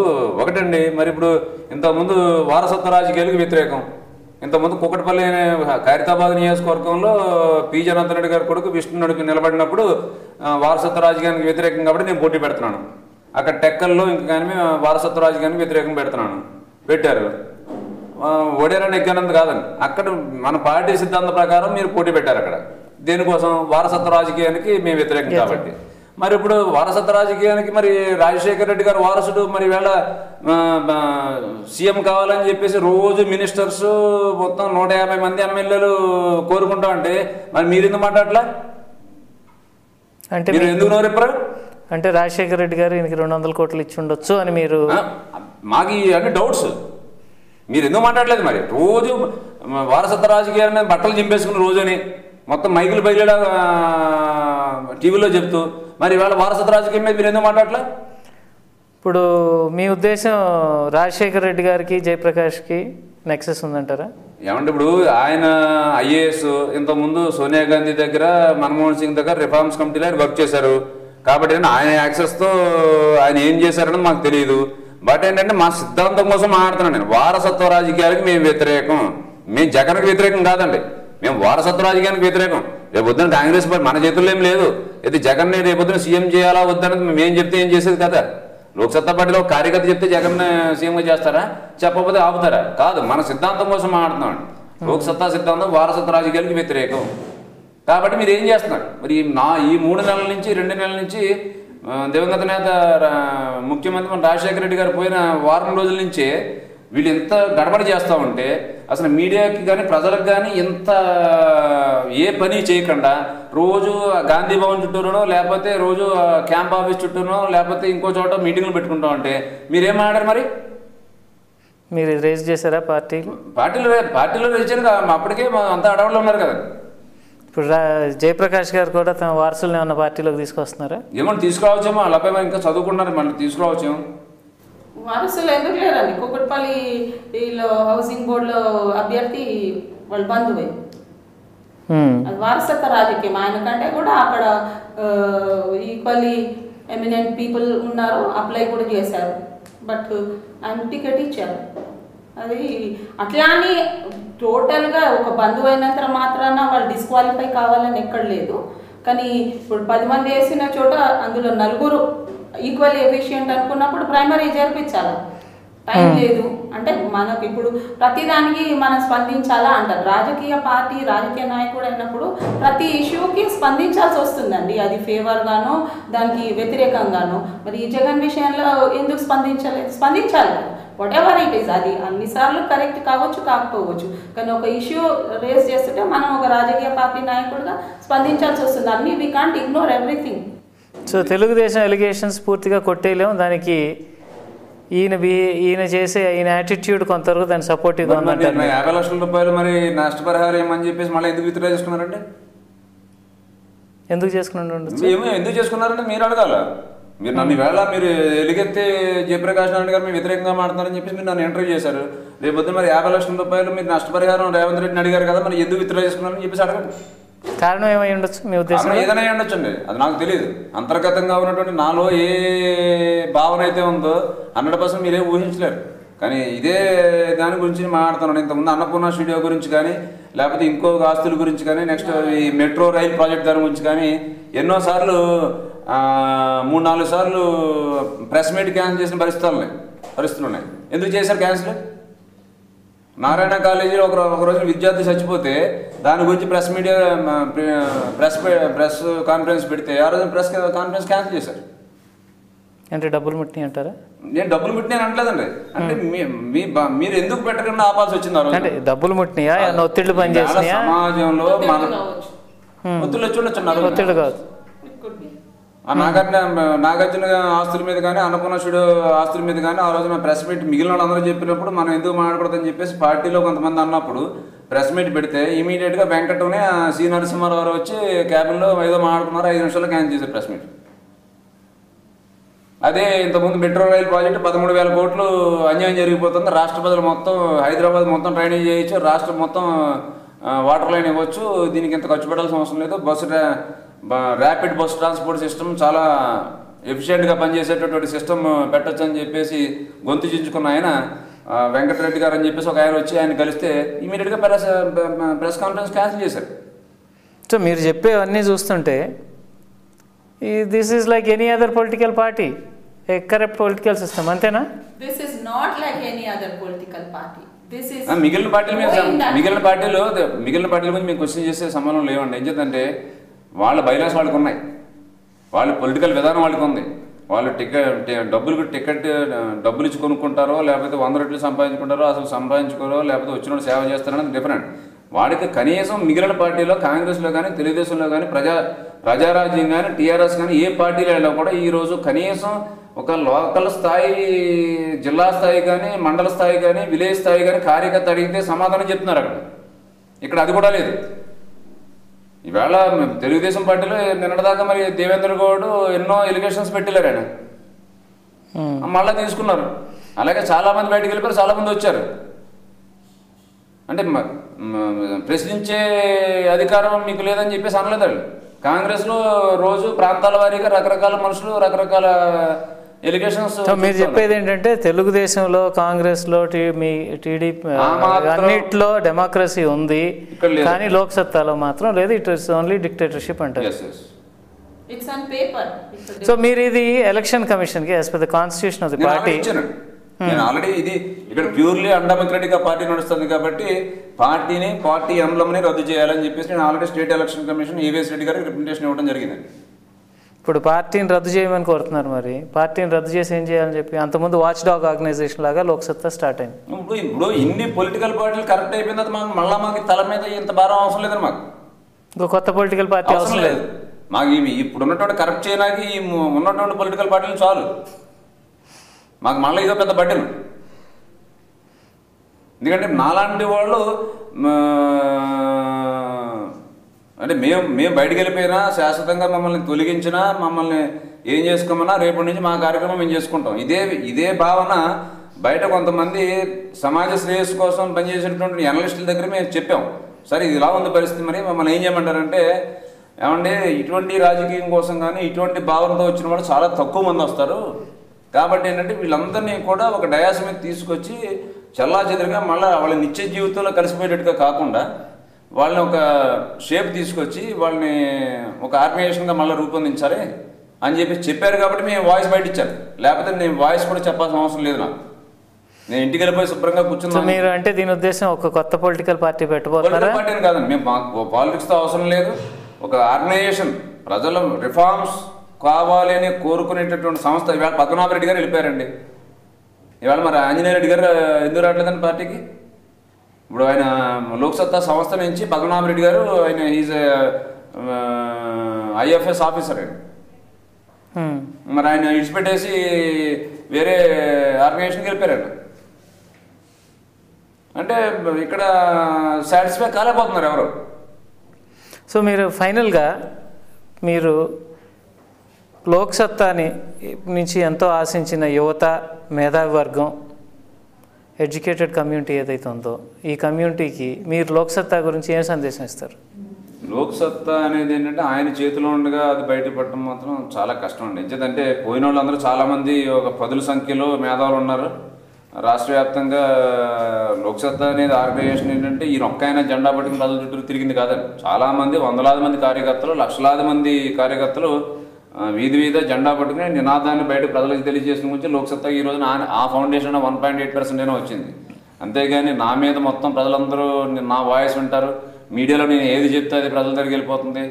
ఒకటండి, మరి ఇప్పుడు ఇంతకుముందు వారసత్వ రాజకీయాలకు వ్యతిరేకం. ఇంతకుముందు కుకటపల్లి ఖైరతాబాద్ నియోజకవర్గంలో పి జనార్దన్ రెడ్డి గారి కొడుకు విష్ణునుడికి నిలబడినప్పుడు వారసత్వ రాజకీయానికి వ్యతిరేకం కాబట్టి నేను పోటీ పెడుతున్నాను. అక్కడ టెక్కల్లో ఇంకా కానీ వారసత్వ రాజకీయానికి వ్యతిరేకం పెట్టారు. ఓడేరని ఎగ్గానందు కాదండి, అక్కడ మన పార్టీ సిద్ధాంత ప్రకారం మీరు పోటీ పెట్టారు. అక్కడ దేనికోసం? వారసత్వ రాజకీయానికి మేము వ్యతిరేకం కాబట్టి. మరి ఇప్పుడు వారసత్వ రాజకీయానికి మరి రాజశేఖర రెడ్డి గారు వారసుడు మరి వేళ సీఎం కావాలని చెప్పేసి రోజు మినిస్టర్స్ మొత్తం 150 మంది ఎమ్మెల్యేలు కోరుకుంటా అంటే మరి మీరు ఎందుకు మాట్లాడలా? అంటే మీరు ఎందుకు నోరెప్పరు? అంటే రాజశేఖర రెడ్డి గారు ఈయనకి 200 కోట్లు ఇచ్చి ఉండొచ్చు అని మీరు మాకు అన్ని డౌట్స్. మీరు ఎందుకు మాట్లాడలేదు? మరి రోజు వారసత్వ రాజకీయాల మీద బట్టలు చింపేసుకున్న రోజుని మొత్తం మైకులు బయలుడా టీవీలో చెప్తూ మరి ఇవాళ వారసత్వ రాజకీయం మీద మీరు ఎందుకు మాట్లాడలే? ఇప్పుడు మీ ఉద్దేశం రాజశేఖర రెడ్డి గారికి జయప్రకాష్కి నెక్సెస్ ఉందంటారా? ఏమంటే ఇప్పుడు ఆయన ఐఏఎస్ ఇంతకుముందు సోనియా గాంధీ దగ్గర, మన్మోహన్ సింగ్ దగ్గర రిఫార్మ్స్ కమిటీలో ఆయన వర్క్ చేశారు కాబట్టి ఆయన యాక్సెస్తో ఆయన ఏం చేశారని మాకు తెలియదు. బట్ ఏంటంటే మా సిద్ధాంతం కోసం మాట్లాడుతున్నాను నేను. వారసత్వ రాజకీయాలకి మేము వ్యతిరేకం, మేము జగన్కి వ్యతిరేకం కాదండి, మేము వారసత్వ రాజకీయానికి వ్యతిరేకం. రేపు పొద్దున కాంగ్రెస్ పార్టీ మన చేతుల్లో ఏం లేదు. అయితే జగన్ని రేపు పొద్దున సీఎం చేయాలా వద్దనేది మేము చెప్తే ఏం చేసేది కదా. లోక్సత్తా పార్టీలో కార్యకర్త చెప్తే జగన్ సీఎంగా చేస్తారా, చెప్పకపోతే ఆపుతారా? కాదు, మన సిద్ధాంతం కోసం మాట్లాడుతున్నాం. లోక్సత్తా సిద్ధాంతం వారసత్వ రాజకీయాలకు వ్యతిరేకం. కాబట్టి మీరు ఏం చేస్తున్నారు మరి? ఈ 3 నెలల నుంచి 2 నెలల నుంచి దివంగత నేత ముఖ్యమంత్రి మన రాజశేఖర రెడ్డి గారు పోయిన వారం రోజుల నుంచే వీళ్ళు ఎంత గడబడి చేస్తూ ఉంటే అసలు మీడియాకి కానీ ప్రజలకు కానీ ఎంత ఏ పని చేయకుండా రోజు గాంధీ భవన్ చుట్టూనో లేకపోతే రోజు క్యాంప్ ఆఫీస్ చుట్టూనో లేకపోతే ఇంకో చోట మీటింగ్లు పెట్టుకుంటా ఉంటే మీరేం ఆడారు మరి? మీరు రేజ్ చేశారా పార్టీలో రేజ్ చేయరు. అప్పటికే అంతా అడవుల్లో ఉన్నారు కదా. ఇప్పుడు జయప్రకాష్ గారు కూడా తమ వారసులను ఏమన్నా పార్టీలోకి తీసుకొస్తున్నారా? ఏమన్నా తీసుకురావచ్చేమో, అలాపై ఇంకా చదువుకున్నారు, మళ్ళీ తీసుకురావచ్చేమో. వారసులు ఎందుకు లేరండి? కుక్కట్పల్లి వీళ్ళు హౌసింగ్ బోర్డులో అభ్యర్థి వాళ్ళ బంధువే. అది వారసత్వ రాజకీయం. ఆయన కంటే కూడా అక్కడ ఈక్వల్లీ ఎమినెంట్ పీపుల్ ఉన్నారు, అప్లై కూడా చేశారు. బట్ ఆయన టికెట్ ఇచ్చారు. అది అట్లా అని టోటల్గా ఒక బంధువు అయినంత మాత్రాన వాళ్ళు డిస్క్వాలిఫై కావాలని ఎక్కడ లేదు. కానీ ఇప్పుడు 10 మంది వేసిన చోట అందులో 4 ఈక్వల్ ఎఫిషియంట్ అనుకున్నప్పుడు ప్రైమరీ జరిపించాలి. టైం లేదు అంటే మనకు ఇప్పుడు ప్రతిదానికి మనం స్పందించాలా అంటారు. రాజకీయ పార్టీ రాజకీయ నాయకుడు అయినప్పుడు ప్రతి ఇష్యూకి స్పందించాల్సి వస్తుందండి. అది ఫేవర్గానో దానికి వ్యతిరేకంగానో. మరి ఈ జగన్ విషయంలో ఎందుకు స్పందించాలి. వాట్ ఎవర్ ఇట్ ఈస్, అది అన్నిసార్లు కరెక్ట్ కావచ్చు కాకపోవచ్చు, కానీ ఒక ఇష్యూ రేస్ చేస్తుంటే మనం ఒక రాజకీయ పార్టీ నాయకుడిగా స్పందించాల్సి వస్తుంది. అన్ని we can't ignore everything. So Telugu Desam allegations పూర్తిగా కొట్టేయలేము. దానికి ఈయన చేసే యాటిట్యూడ్ కొంతవరకు దాన్ని సపోర్టివ్గా ఉందంటారు. 50 లక్షల రూపాయలు మరి నష్టపరిహారం ఏమని చెప్పేసి మళ్ళీ ఎందుకు విత్డ్రా చేసుకున్నారంటే? ఎందుకు చేసుకున్నారంటే ఎందుకు చేసుకున్నారంటే మీరు అడగాల. మీరు నన్ను ఈవేళ మీరు ఎలుగెత్తే జయప్రకాష్ నాయుడు గారు మీరు వ్యతిరేకంగా మాట్లాడారని చెప్పేసి మీరు నన్ను ఇంటర్వ్యూ చేశారు. రేపొద్దు మరి 50 లక్షల రూపాయలు మీరు నష్టపరిహారం రేవంత్ రెడ్డిని అడిగారు కదా, మరి ఎందుకు విత్డ్రా చేసుకున్నారని చెప్పేసి అడగండి. కారణం ఏమై ఉండొచ్చు మీ ఉద్దేశం? ఏదైనా ఉండొచ్చు అండి, అది నాకు తెలియదు. అంతర్గతంగా ఉన్నటువంటి నాలో ఏ భావన అయితే ఉందో 100% మీరేం ఊహించలేరు. కానీ ఇదే దాని గురించి మాట్లాడుతున్నాను. ఇంతకుముందు అన్నపూర్ణ స్టూడియో గురించి కానీ లేకపోతే ఇంకో ఆస్తుల గురించి కానీ నెక్స్ట్ ఈ మెట్రో రైల్ ప్రాజెక్ట్ దాని గురించి కానీ ఎన్నోసార్లు 3-4 సార్లు ప్రెస్ మీట్ క్యాన్సిల్ చేసిన పరిస్థితులు ఉన్నాయి. ఎందుకు చేశారు క్యాన్సిల్? నారాయణ కాలేజీలో ఒక రోజు విద్యార్థి చచ్చిపోతే దాని గురించి ప్రెస్ కాన్ఫరెన్స్ పెడితే ఆ రోజు ప్రెస్ కాన్ఫరెన్స్ క్యాన్సిల్ చేశారు. అంటే డబ్బులు ముట్టినాయి అంటారా? నేను డబ్బులు ముట్టినాను అంటలేదండి. అంటే మీరు ఎందుకు పెట్టకుండా ఆపాల్సి వచ్చింది ఆ రోజు? అంటే డబ్బులు ముట్టినాయా, ఒత్తిళ్ళు పనిచేసినాయా? సమాజంలో మన ఒత్తిళ్ళు వచ్చి ఉండొచ్చు. ఒత్తిళ్ళు కాదు, నాగార్జున ఆస్తుల మీద కానీ అన్నపూర్ణ స్టూడియో ఆస్తుల మీద కానీ ఆ రోజున ప్రెస్ మీట్ మిగిలిన వాళ్ళందరూ చెప్పినప్పుడు మనం ఎందుకు మాట్లాడకూడదని చెప్పేసి పార్టీలో కొంతమంది అన్నప్పుడు ప్రెస్ మీట్ పెడితే ఇమీడియట్గా వెంకటనే సి నరసింహారావు వచ్చి క్యాబిన్లో ఏదో మాట్లాడుకున్నారు. 5 నిమిషాల్లో క్యాన్సిల్ చేశారు ప్రెస్ మీట్. అదే ఇంతకుముందు మెట్రో రైల్ ప్రాజెక్టు 13,000 కోట్లు అన్యాయం జరిగిపోతుంది. రాష్ట్ర ప్రజలు మొత్తం హైదరాబాద్ మొత్తం డ్రైనేజ్ చేయొచ్చు, రాష్ట్రం మొత్తం వాటర్ లైన్ ఇవ్వచ్చు, దీనికి ఇంత ఖర్చు పెట్టాల్సిన అవసరం లేదు. ర్యాపిడ్ బస్ ట్రాన్స్పోర్ట్ సిస్టమ్ చాలా ఎఫిషియెంట్గా పనిచేసేటటువంటి సిస్టమ్ పెట్టచ్చు అని చెప్పేసి గొంతు చించుకున్న ఆయన వెంకటరెడ్డి గారు అని చెప్పేసి ఒక ఆయన వచ్చి ఆయన కలిస్తే ఇమీడియట్గా ప్రెస్ కాన్ఫరెన్స్ క్యాన్సిల్ చేశారు. సో మీరు చెప్పేవన్నీ చూస్తుంటే this is like any other political party, a corrupt political system, అంతేనా? This is not like any other political party. మిగిలిన పార్టీల మీద మేము క్వశ్చన్ చేసే సంబంధం లేవండి. ఏం చేద్దంటే వాళ్ళ బైలాస్ వాళ్ళకి ఉన్నాయి, వాళ్ళ పొలిటికల్ విధానం వాళ్ళకి ఉంది. వాళ్ళు డబ్బులు ఇచ్చి కొనుక్కుంటారో లేకపోతే 100 రెట్లు సంపాదించుకుంటారో అసలు సంపాదించుకోరో లేకపోతే వచ్చిన సేవ చేస్తారనేది డిఫరెంట్. వాడికి కనీసం మిగిలిన పార్టీలో కాంగ్రెస్లో కానీ తెలుగుదేశంలో కానీ ప్రజారాజ్యం కానీ టీఆర్ఎస్ కానీ ఏ పార్టీలలో కూడా ఈరోజు కనీసం ఒక లోకల్ స్థాయి జిల్లా స్థాయి కానీ మండల స్థాయి కానీ విలేజ్ స్థాయి కానీ కార్యకర్త అడిగితే సమాధానం చెప్తున్నారు అక్కడ. ఇక్కడ అది కూడా లేదు. ఈవేళ తెలుగుదేశం పార్టీలో నిన్నటిదాకా మరి దేవేంద్ర గౌడ్ ఎన్నో ఎలిగేషన్స్ పెట్టలేరు ఆయన, మళ్ళీ తీసుకున్నారు. అలాగే చాలామంది బయటకు వెళ్ళిపోయారు, చాలామంది వచ్చారు. అంటే ప్రశ్నించే అధికారం మీకు లేదని చెప్పేసి అనలేదు వాళ్ళు. కాంగ్రెస్లో రోజు ప్రాంతాల వారీగా రకరకాల మనుషులు రకరకాల ఎలిగేషన్స్. మీరు చెప్పేది ఏంటంటే తెలుగుదేశంలో కాంగ్రెస్లో మీ టీడీపీ అన్నిట్లో డెమోక్రసీ ఉంది, కానీ లోక్సత్తాలో మాత్రం లేదు, ఇట్ ఇస్ ఓన్లీ డిక్టేటర్షిప్ అంటారు. సో మీరు ఇది ఎలక్షన్ కమిషన్కి as per the constitution of the party నేను ఆల్రెడీ ఇది ఇక్కడ ప్యూర్లీ అన్డెమోక్రటిక్ గా పార్టీ నడుస్తుంది కాబట్టి పార్టీ ఎంబ్లమ్ని రద్దు చేయాలని చెప్పేసి నేను already state election commission AVS Reddy గారికి రిప్రజెంటేషన్ ఇవ్వడం జరిగింది. ఇప్పుడు పార్టీని రద్దు చేయమని కోరుతున్నారు, మరి పార్టీని రద్దు చేసి ఏం చేయాలని చెప్పి అంతకుముందు వాచ్ డాగ్ ఆర్గనైజేషన్ లాగా లోక్సత్తా స్టార్ట్ అయింది. ఇప్పుడు ఇన్ని పొలిటికల్ పార్టీలు కరెక్ట్ అయిపోయిన తర్వాత మళ్ళీ మాకు తల మీద ఇంత భారం అవసరం లేదని మాకు ఇంకో కొత్త పొలిటికల్ పార్టీ అవసరం లేదు. మాకు ఇప్పుడు ఉన్నటువంటి కరెక్ట్ చేయడానికి ఉన్నటువంటి పొలిటికల్ పార్టీలు చాలు, మాకు మళ్ళీ ఇదో పెద్ద బడ్డెను. ఎందుకంటే నాలాంటి వాళ్ళు అంటే మేము బయటకు వెళ్ళిపోయినా శాశ్వతంగా మమ్మల్ని తొలగించినా మమ్మల్ని ఏం చేసుకోమన్నా రేపటి నుంచి మా కార్యక్రమం మేము చేసుకుంటాం. ఇదే భావన బయట కొంతమంది సమాజ శ్రేయస్సు కోసం పనిచేసేటువంటి అనలిస్టుల దగ్గర మేము చెప్పాం. సరే ఇది ఇలా ఉంది పరిస్థితి, మరి మమ్మల్ని ఏం చేయమంటారంటే, ఏమంటే ఇటువంటి రాజకీయం కోసం కానీ ఇటువంటి భావనతో వచ్చిన వాళ్ళు చాలా తక్కువ మంది వస్తారు కాబట్టి ఏంటంటే వీళ్ళందరినీ కూడా ఒక డయాస్ మీద తీసుకొచ్చి చల్లాచెదరుగా మళ్ళీ వాళ్ళ నిత్య జీవితంలో కలిసిపోయేటట్టుగా కాకుండా వాళ్ళని ఒక షేప్ తీసుకొచ్చి వాళ్ళని ఒక ఆర్గనైజేషన్గా మళ్ళీ రూపొందించాలి అని చెప్పారు కాబట్టి మేము వాయిస్ బయట ఇచ్చాను. లేకపోతే నేను వాయిస్ కూడా చెప్పాల్సిన అవసరం లేదు నాకు. నేను ఇంటికి వెళ్ళిపోయి శుభ్రంగా కూర్చున్నాను. మీరు అంటే దీని ఉద్దేశం ఒక కొత్త పొలిటికల్ పార్టీ పెట్టబోతున్నారా? పార్టీ కాదండి, మేము మాకు పాలిటిక్స్తో అవసరం లేదు. ఒక ఆర్గనైజేషన్ ప్రజల రిఫార్మ్స్ కావాలి అని కోరుకునేటటువంటి సంస్థ. ఇవాళ పద్మనాభరెడ్డి గారు వెళ్ళిపోయారండి, ఇవాళ మరి ఆంజనేయ రెడ్డి గారు ఎందుకు రావట్లేదండి పార్టీకి? ఇప్పుడు ఆయన లోక్సత్తా సంస్థ నుంచి పద్మనాభరెడ్డి గారు ఆయన ఈజ్ ఐఎఫ్ఎస్ ఆఫీసర్ అండి. మరి ఆయన విడిచిపెట్టేసి వేరే ఆర్గనైజేషన్కి వెళ్ళిపోయారండి. అంటే ఇక్కడ సాటిస్ఫై కాలేకపోతున్నారు ఎవరు. సో మీరు ఫైనల్గా మీరు లోక్సత్తాని నుంచి ఎంతో ఆశించిన యువత, మేధావి వర్గం, ఎడ్యుకేటెడ్ కమ్యూనిటీ ఏదైతే ఉందో ఈ కమ్యూనిటీకి మీరు లోక్సత్తా గురించి ఏం సందేశం ఇస్తారు? లోక్సత్తా అనేది ఏంటంటే ఆయన చేతిలో ఉండగా అది బయటపడటం మాత్రం చాలా కష్టం అండి. ఎందుకంటే పోయిన వాళ్ళందరూ చాలామంది ఒక 10ల సంఖ్యలో మేధావులు ఉన్నారు రాష్ట్ర వ్యాప్తంగా. లోక్సత్తా అనేది ఆర్గనైజేషన్ ఏంటంటే ఈ ఒక్కైనా జెండా పట్టుకుని ప్రజల చుట్టూ తిరిగింది కాదండి. చాలామంది, వందలాది మంది కార్యకర్తలు, లక్షలాది మంది కార్యకర్తలు వీధి జెండా పట్టుకుని నినాదాన్ని బయట ప్రజలకు తెలియజేసిన గురించి లోక్సత్తా ఈ రోజున ఆ ఫౌండేషన్ 1.8% వచ్చింది. అంతేగాని నా మీద మొత్తం ప్రజలందరూ నా వాయిస్ వింటారు, మీడియాలో నేను ఏది చెప్తే అది ప్రజల దగ్గరికి వెళ్ళిపోతుంది,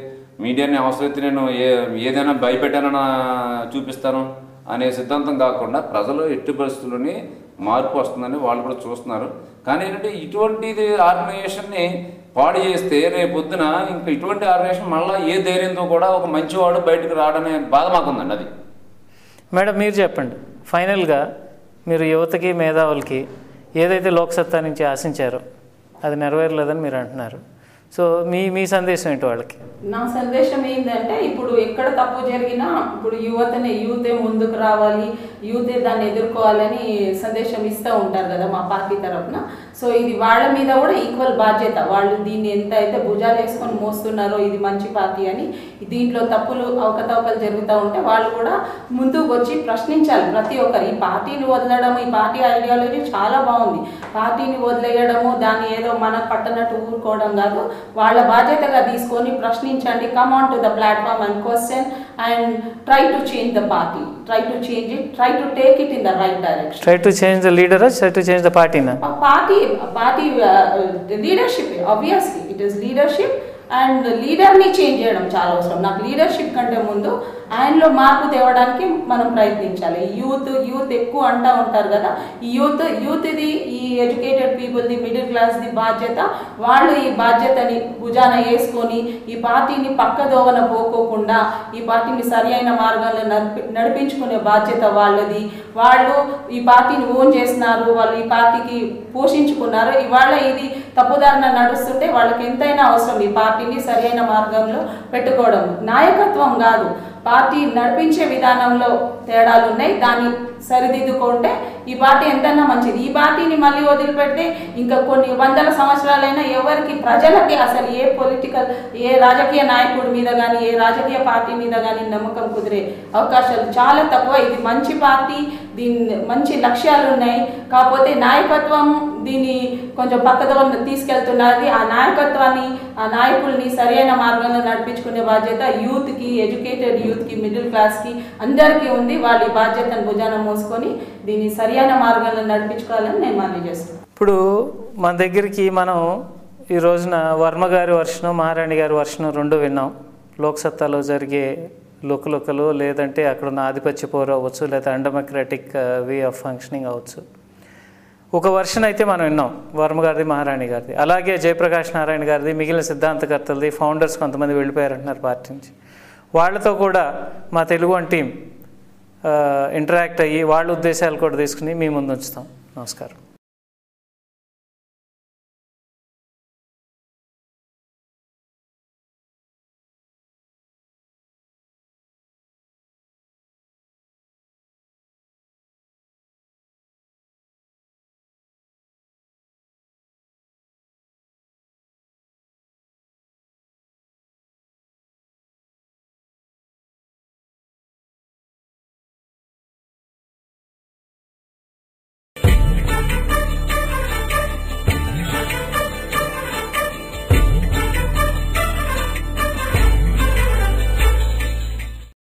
మీడియాని అవసరమైతే నేను ఏదైనా భయపెట్టానని చూపిస్తాను అనే సిద్ధాంతం కాకుండా ప్రజలు ఎట్టి పరిస్థితుల్లోని మార్పు వస్తుందని వాళ్ళు కూడా చూస్తున్నారు. కానీ ఏంటంటే ఇటువంటిది ఆర్గనైజేషన్ని పాడు చేస్తే రేపొద్దున ఇంకా ఇటువంటి ఆర్గనైజేషన్ మళ్ళీ ఏ ధైర్యంతో కూడా ఒక మంచివాడు బయటకు రావడనే బాధ మాకుందండి. అది మేడం మీరు చెప్పండి, ఫైనల్గా మీరు యువతకి, మేధావులకి ఏదైతే లోక్సత్తా నుంచి ఆశించారో అది నెరవేరలేదని మీరు అంటున్నారు. సో మీ సందేశం ఏంటి వాళ్ళకి? నా సందేశం ఏంటంటే, ఇప్పుడు ఎక్కడ తప్పు జరిగినా ఇప్పుడు యూతే ముందుకు రావాలి, యూతే దాన్ని ఎదుర్కోవాలని సందేశం ఇస్తూ ఉంటారు కదా మా పార్టీ తరఫున. సో ఇది వాళ్ళ మీద కూడా ఈక్వల్ బాధ్యత. వాళ్ళు దీన్ని ఎంత అయితే భుజాలు వేసుకొని మోస్తున్నారో ఇది మంచి పార్టీ అని, దీంట్లో తప్పులు అవకతవకలు జరుగుతూ ఉంటే వాళ్ళు కూడా ముందుకు వచ్చి ప్రశ్నించాలి. ప్రతి ఒక్కరు ఈ పార్టీని వదలడం, ఈ పార్టీ ఐడియాలజీ చాలా బాగుంది, పార్టీని వదిలేయడము దాన్ని ఏదో మనకు పట్టనట్టు ఊరుకోవడం కాదు, వాళ్ళ బాధ్యతగా తీసుకొని ప్రశ్నించండి. Come on to the platform and question and try to change the party, try to change it, try to take it in the right direction. Try to change the leader, try to change the party. Party leadership, obviously it is leadership and లీడర్ని change చేయడం చాలా అవసరం. నాకు leadership కంటే ముందు ఆయనలో మార్పు తేవడానికి మనం ప్రయత్నించాలి. యూత్ ఎక్కువ అంటూ ఉంటారు కదా, ఈ యూత్ది, ఈ ఎడ్యుకేటెడ్ పీపుల్ది, మిడిల్ క్లాస్ది బాధ్యత. వాళ్ళు ఈ బాధ్యతని భుజాన వేసుకొని ఈ పార్టీని పక్కదోవన పోకోకుండా ఈ పార్టీని సరి అయిన మార్గంలో నడిపించుకునే బాధ్యత వాళ్ళది. వాళ్ళు ఈ పార్టీని ఓన్ చేస్తున్నారు, వాళ్ళు ఈ పార్టీకి పోషించుకున్నారు. ఇవాళ ఇది తప్పుదారిన నడుస్తుంటే వాళ్ళకి ఎంతైనా అవసరం ఈ పార్టీని సరైన మార్గంలో పెట్టుకోవడం. నాయకత్వం కాదు, పార్టీ నడిపించే విధానంలో తేడాలు ఉన్నాయి. దాన్ని సరిదిద్దుకుంటే ఈ పార్టీ ఎంతైనా మంచిది. ఈ పార్టీని మళ్ళీ వదిలిపెడితే ఇంకా కొన్ని వందల సంవత్సరాలైనా ఎవరికి ప్రజలకి అసలు ఏ రాజకీయ నాయకుడి మీద కానీ ఏ రాజకీయ పార్టీ మీద కానీ నమ్మకం కుదిరే అవకాశాలు చాలా తక్కువ. ఇది మంచి పార్టీ, దీని మంచి లక్ష్యాలు ఉన్నాయి. కాకపోతే నాయకత్వం దీన్ని కొంచెం పక్కదో తీసుకెళ్తున్నది. ఆ నాయకత్వాన్ని, ఆ నాయకుల్ని సరైన మార్గంలో నడిపించుకునే బాధ్యత యూత్కి, ఎడ్యుకేటెడ్ యూత్కి, మిడిల్ క్లాస్కి అందరికీ ఉంది. వాళ్ళ ఈ బాధ్యతను భుజాన మోసుకొని దీన్ని సరైన మార్గంలో నడిపించుకోవాలని నేను మనవి చేస్తున్నాను. ఇప్పుడు మన దగ్గరికి మనం ఈ రోజున వర్మ గారి వర్షను, మహారాణి గారి వర్షను రెండు విన్నాం. లోక్సత్తాలో జరిగే లోకలు లేదంటే అక్కడ ఉన్న ఆధిపత్య పోరు అవ్వచ్చు, లేదా అన్డెమోక్రాటిక్ వే ఆఫ్ ఫంక్షనింగ్ అవ్వచ్చు. ఒక వర్షన్ అయితే మనం విన్నాం వర్మ గారిది, మహారాణి గారిది. అలాగే జయప్రకాష్ నారాయణ గారిది, మిగిలిన సిద్ధాంతకర్తలది, ఫౌండర్స్ కొంతమంది వెళ్ళిపోయారంటున్నారు పార్టీ నుంచి. వాళ్ళతో కూడా మా తెలుగు వన్ టీం ఇంటరాక్ట్ అయ్యి వాళ్ళ ఉద్దేశాలు కూడా తీసుకుని మీ ముందు ఉంచుతాం. నమస్కారం.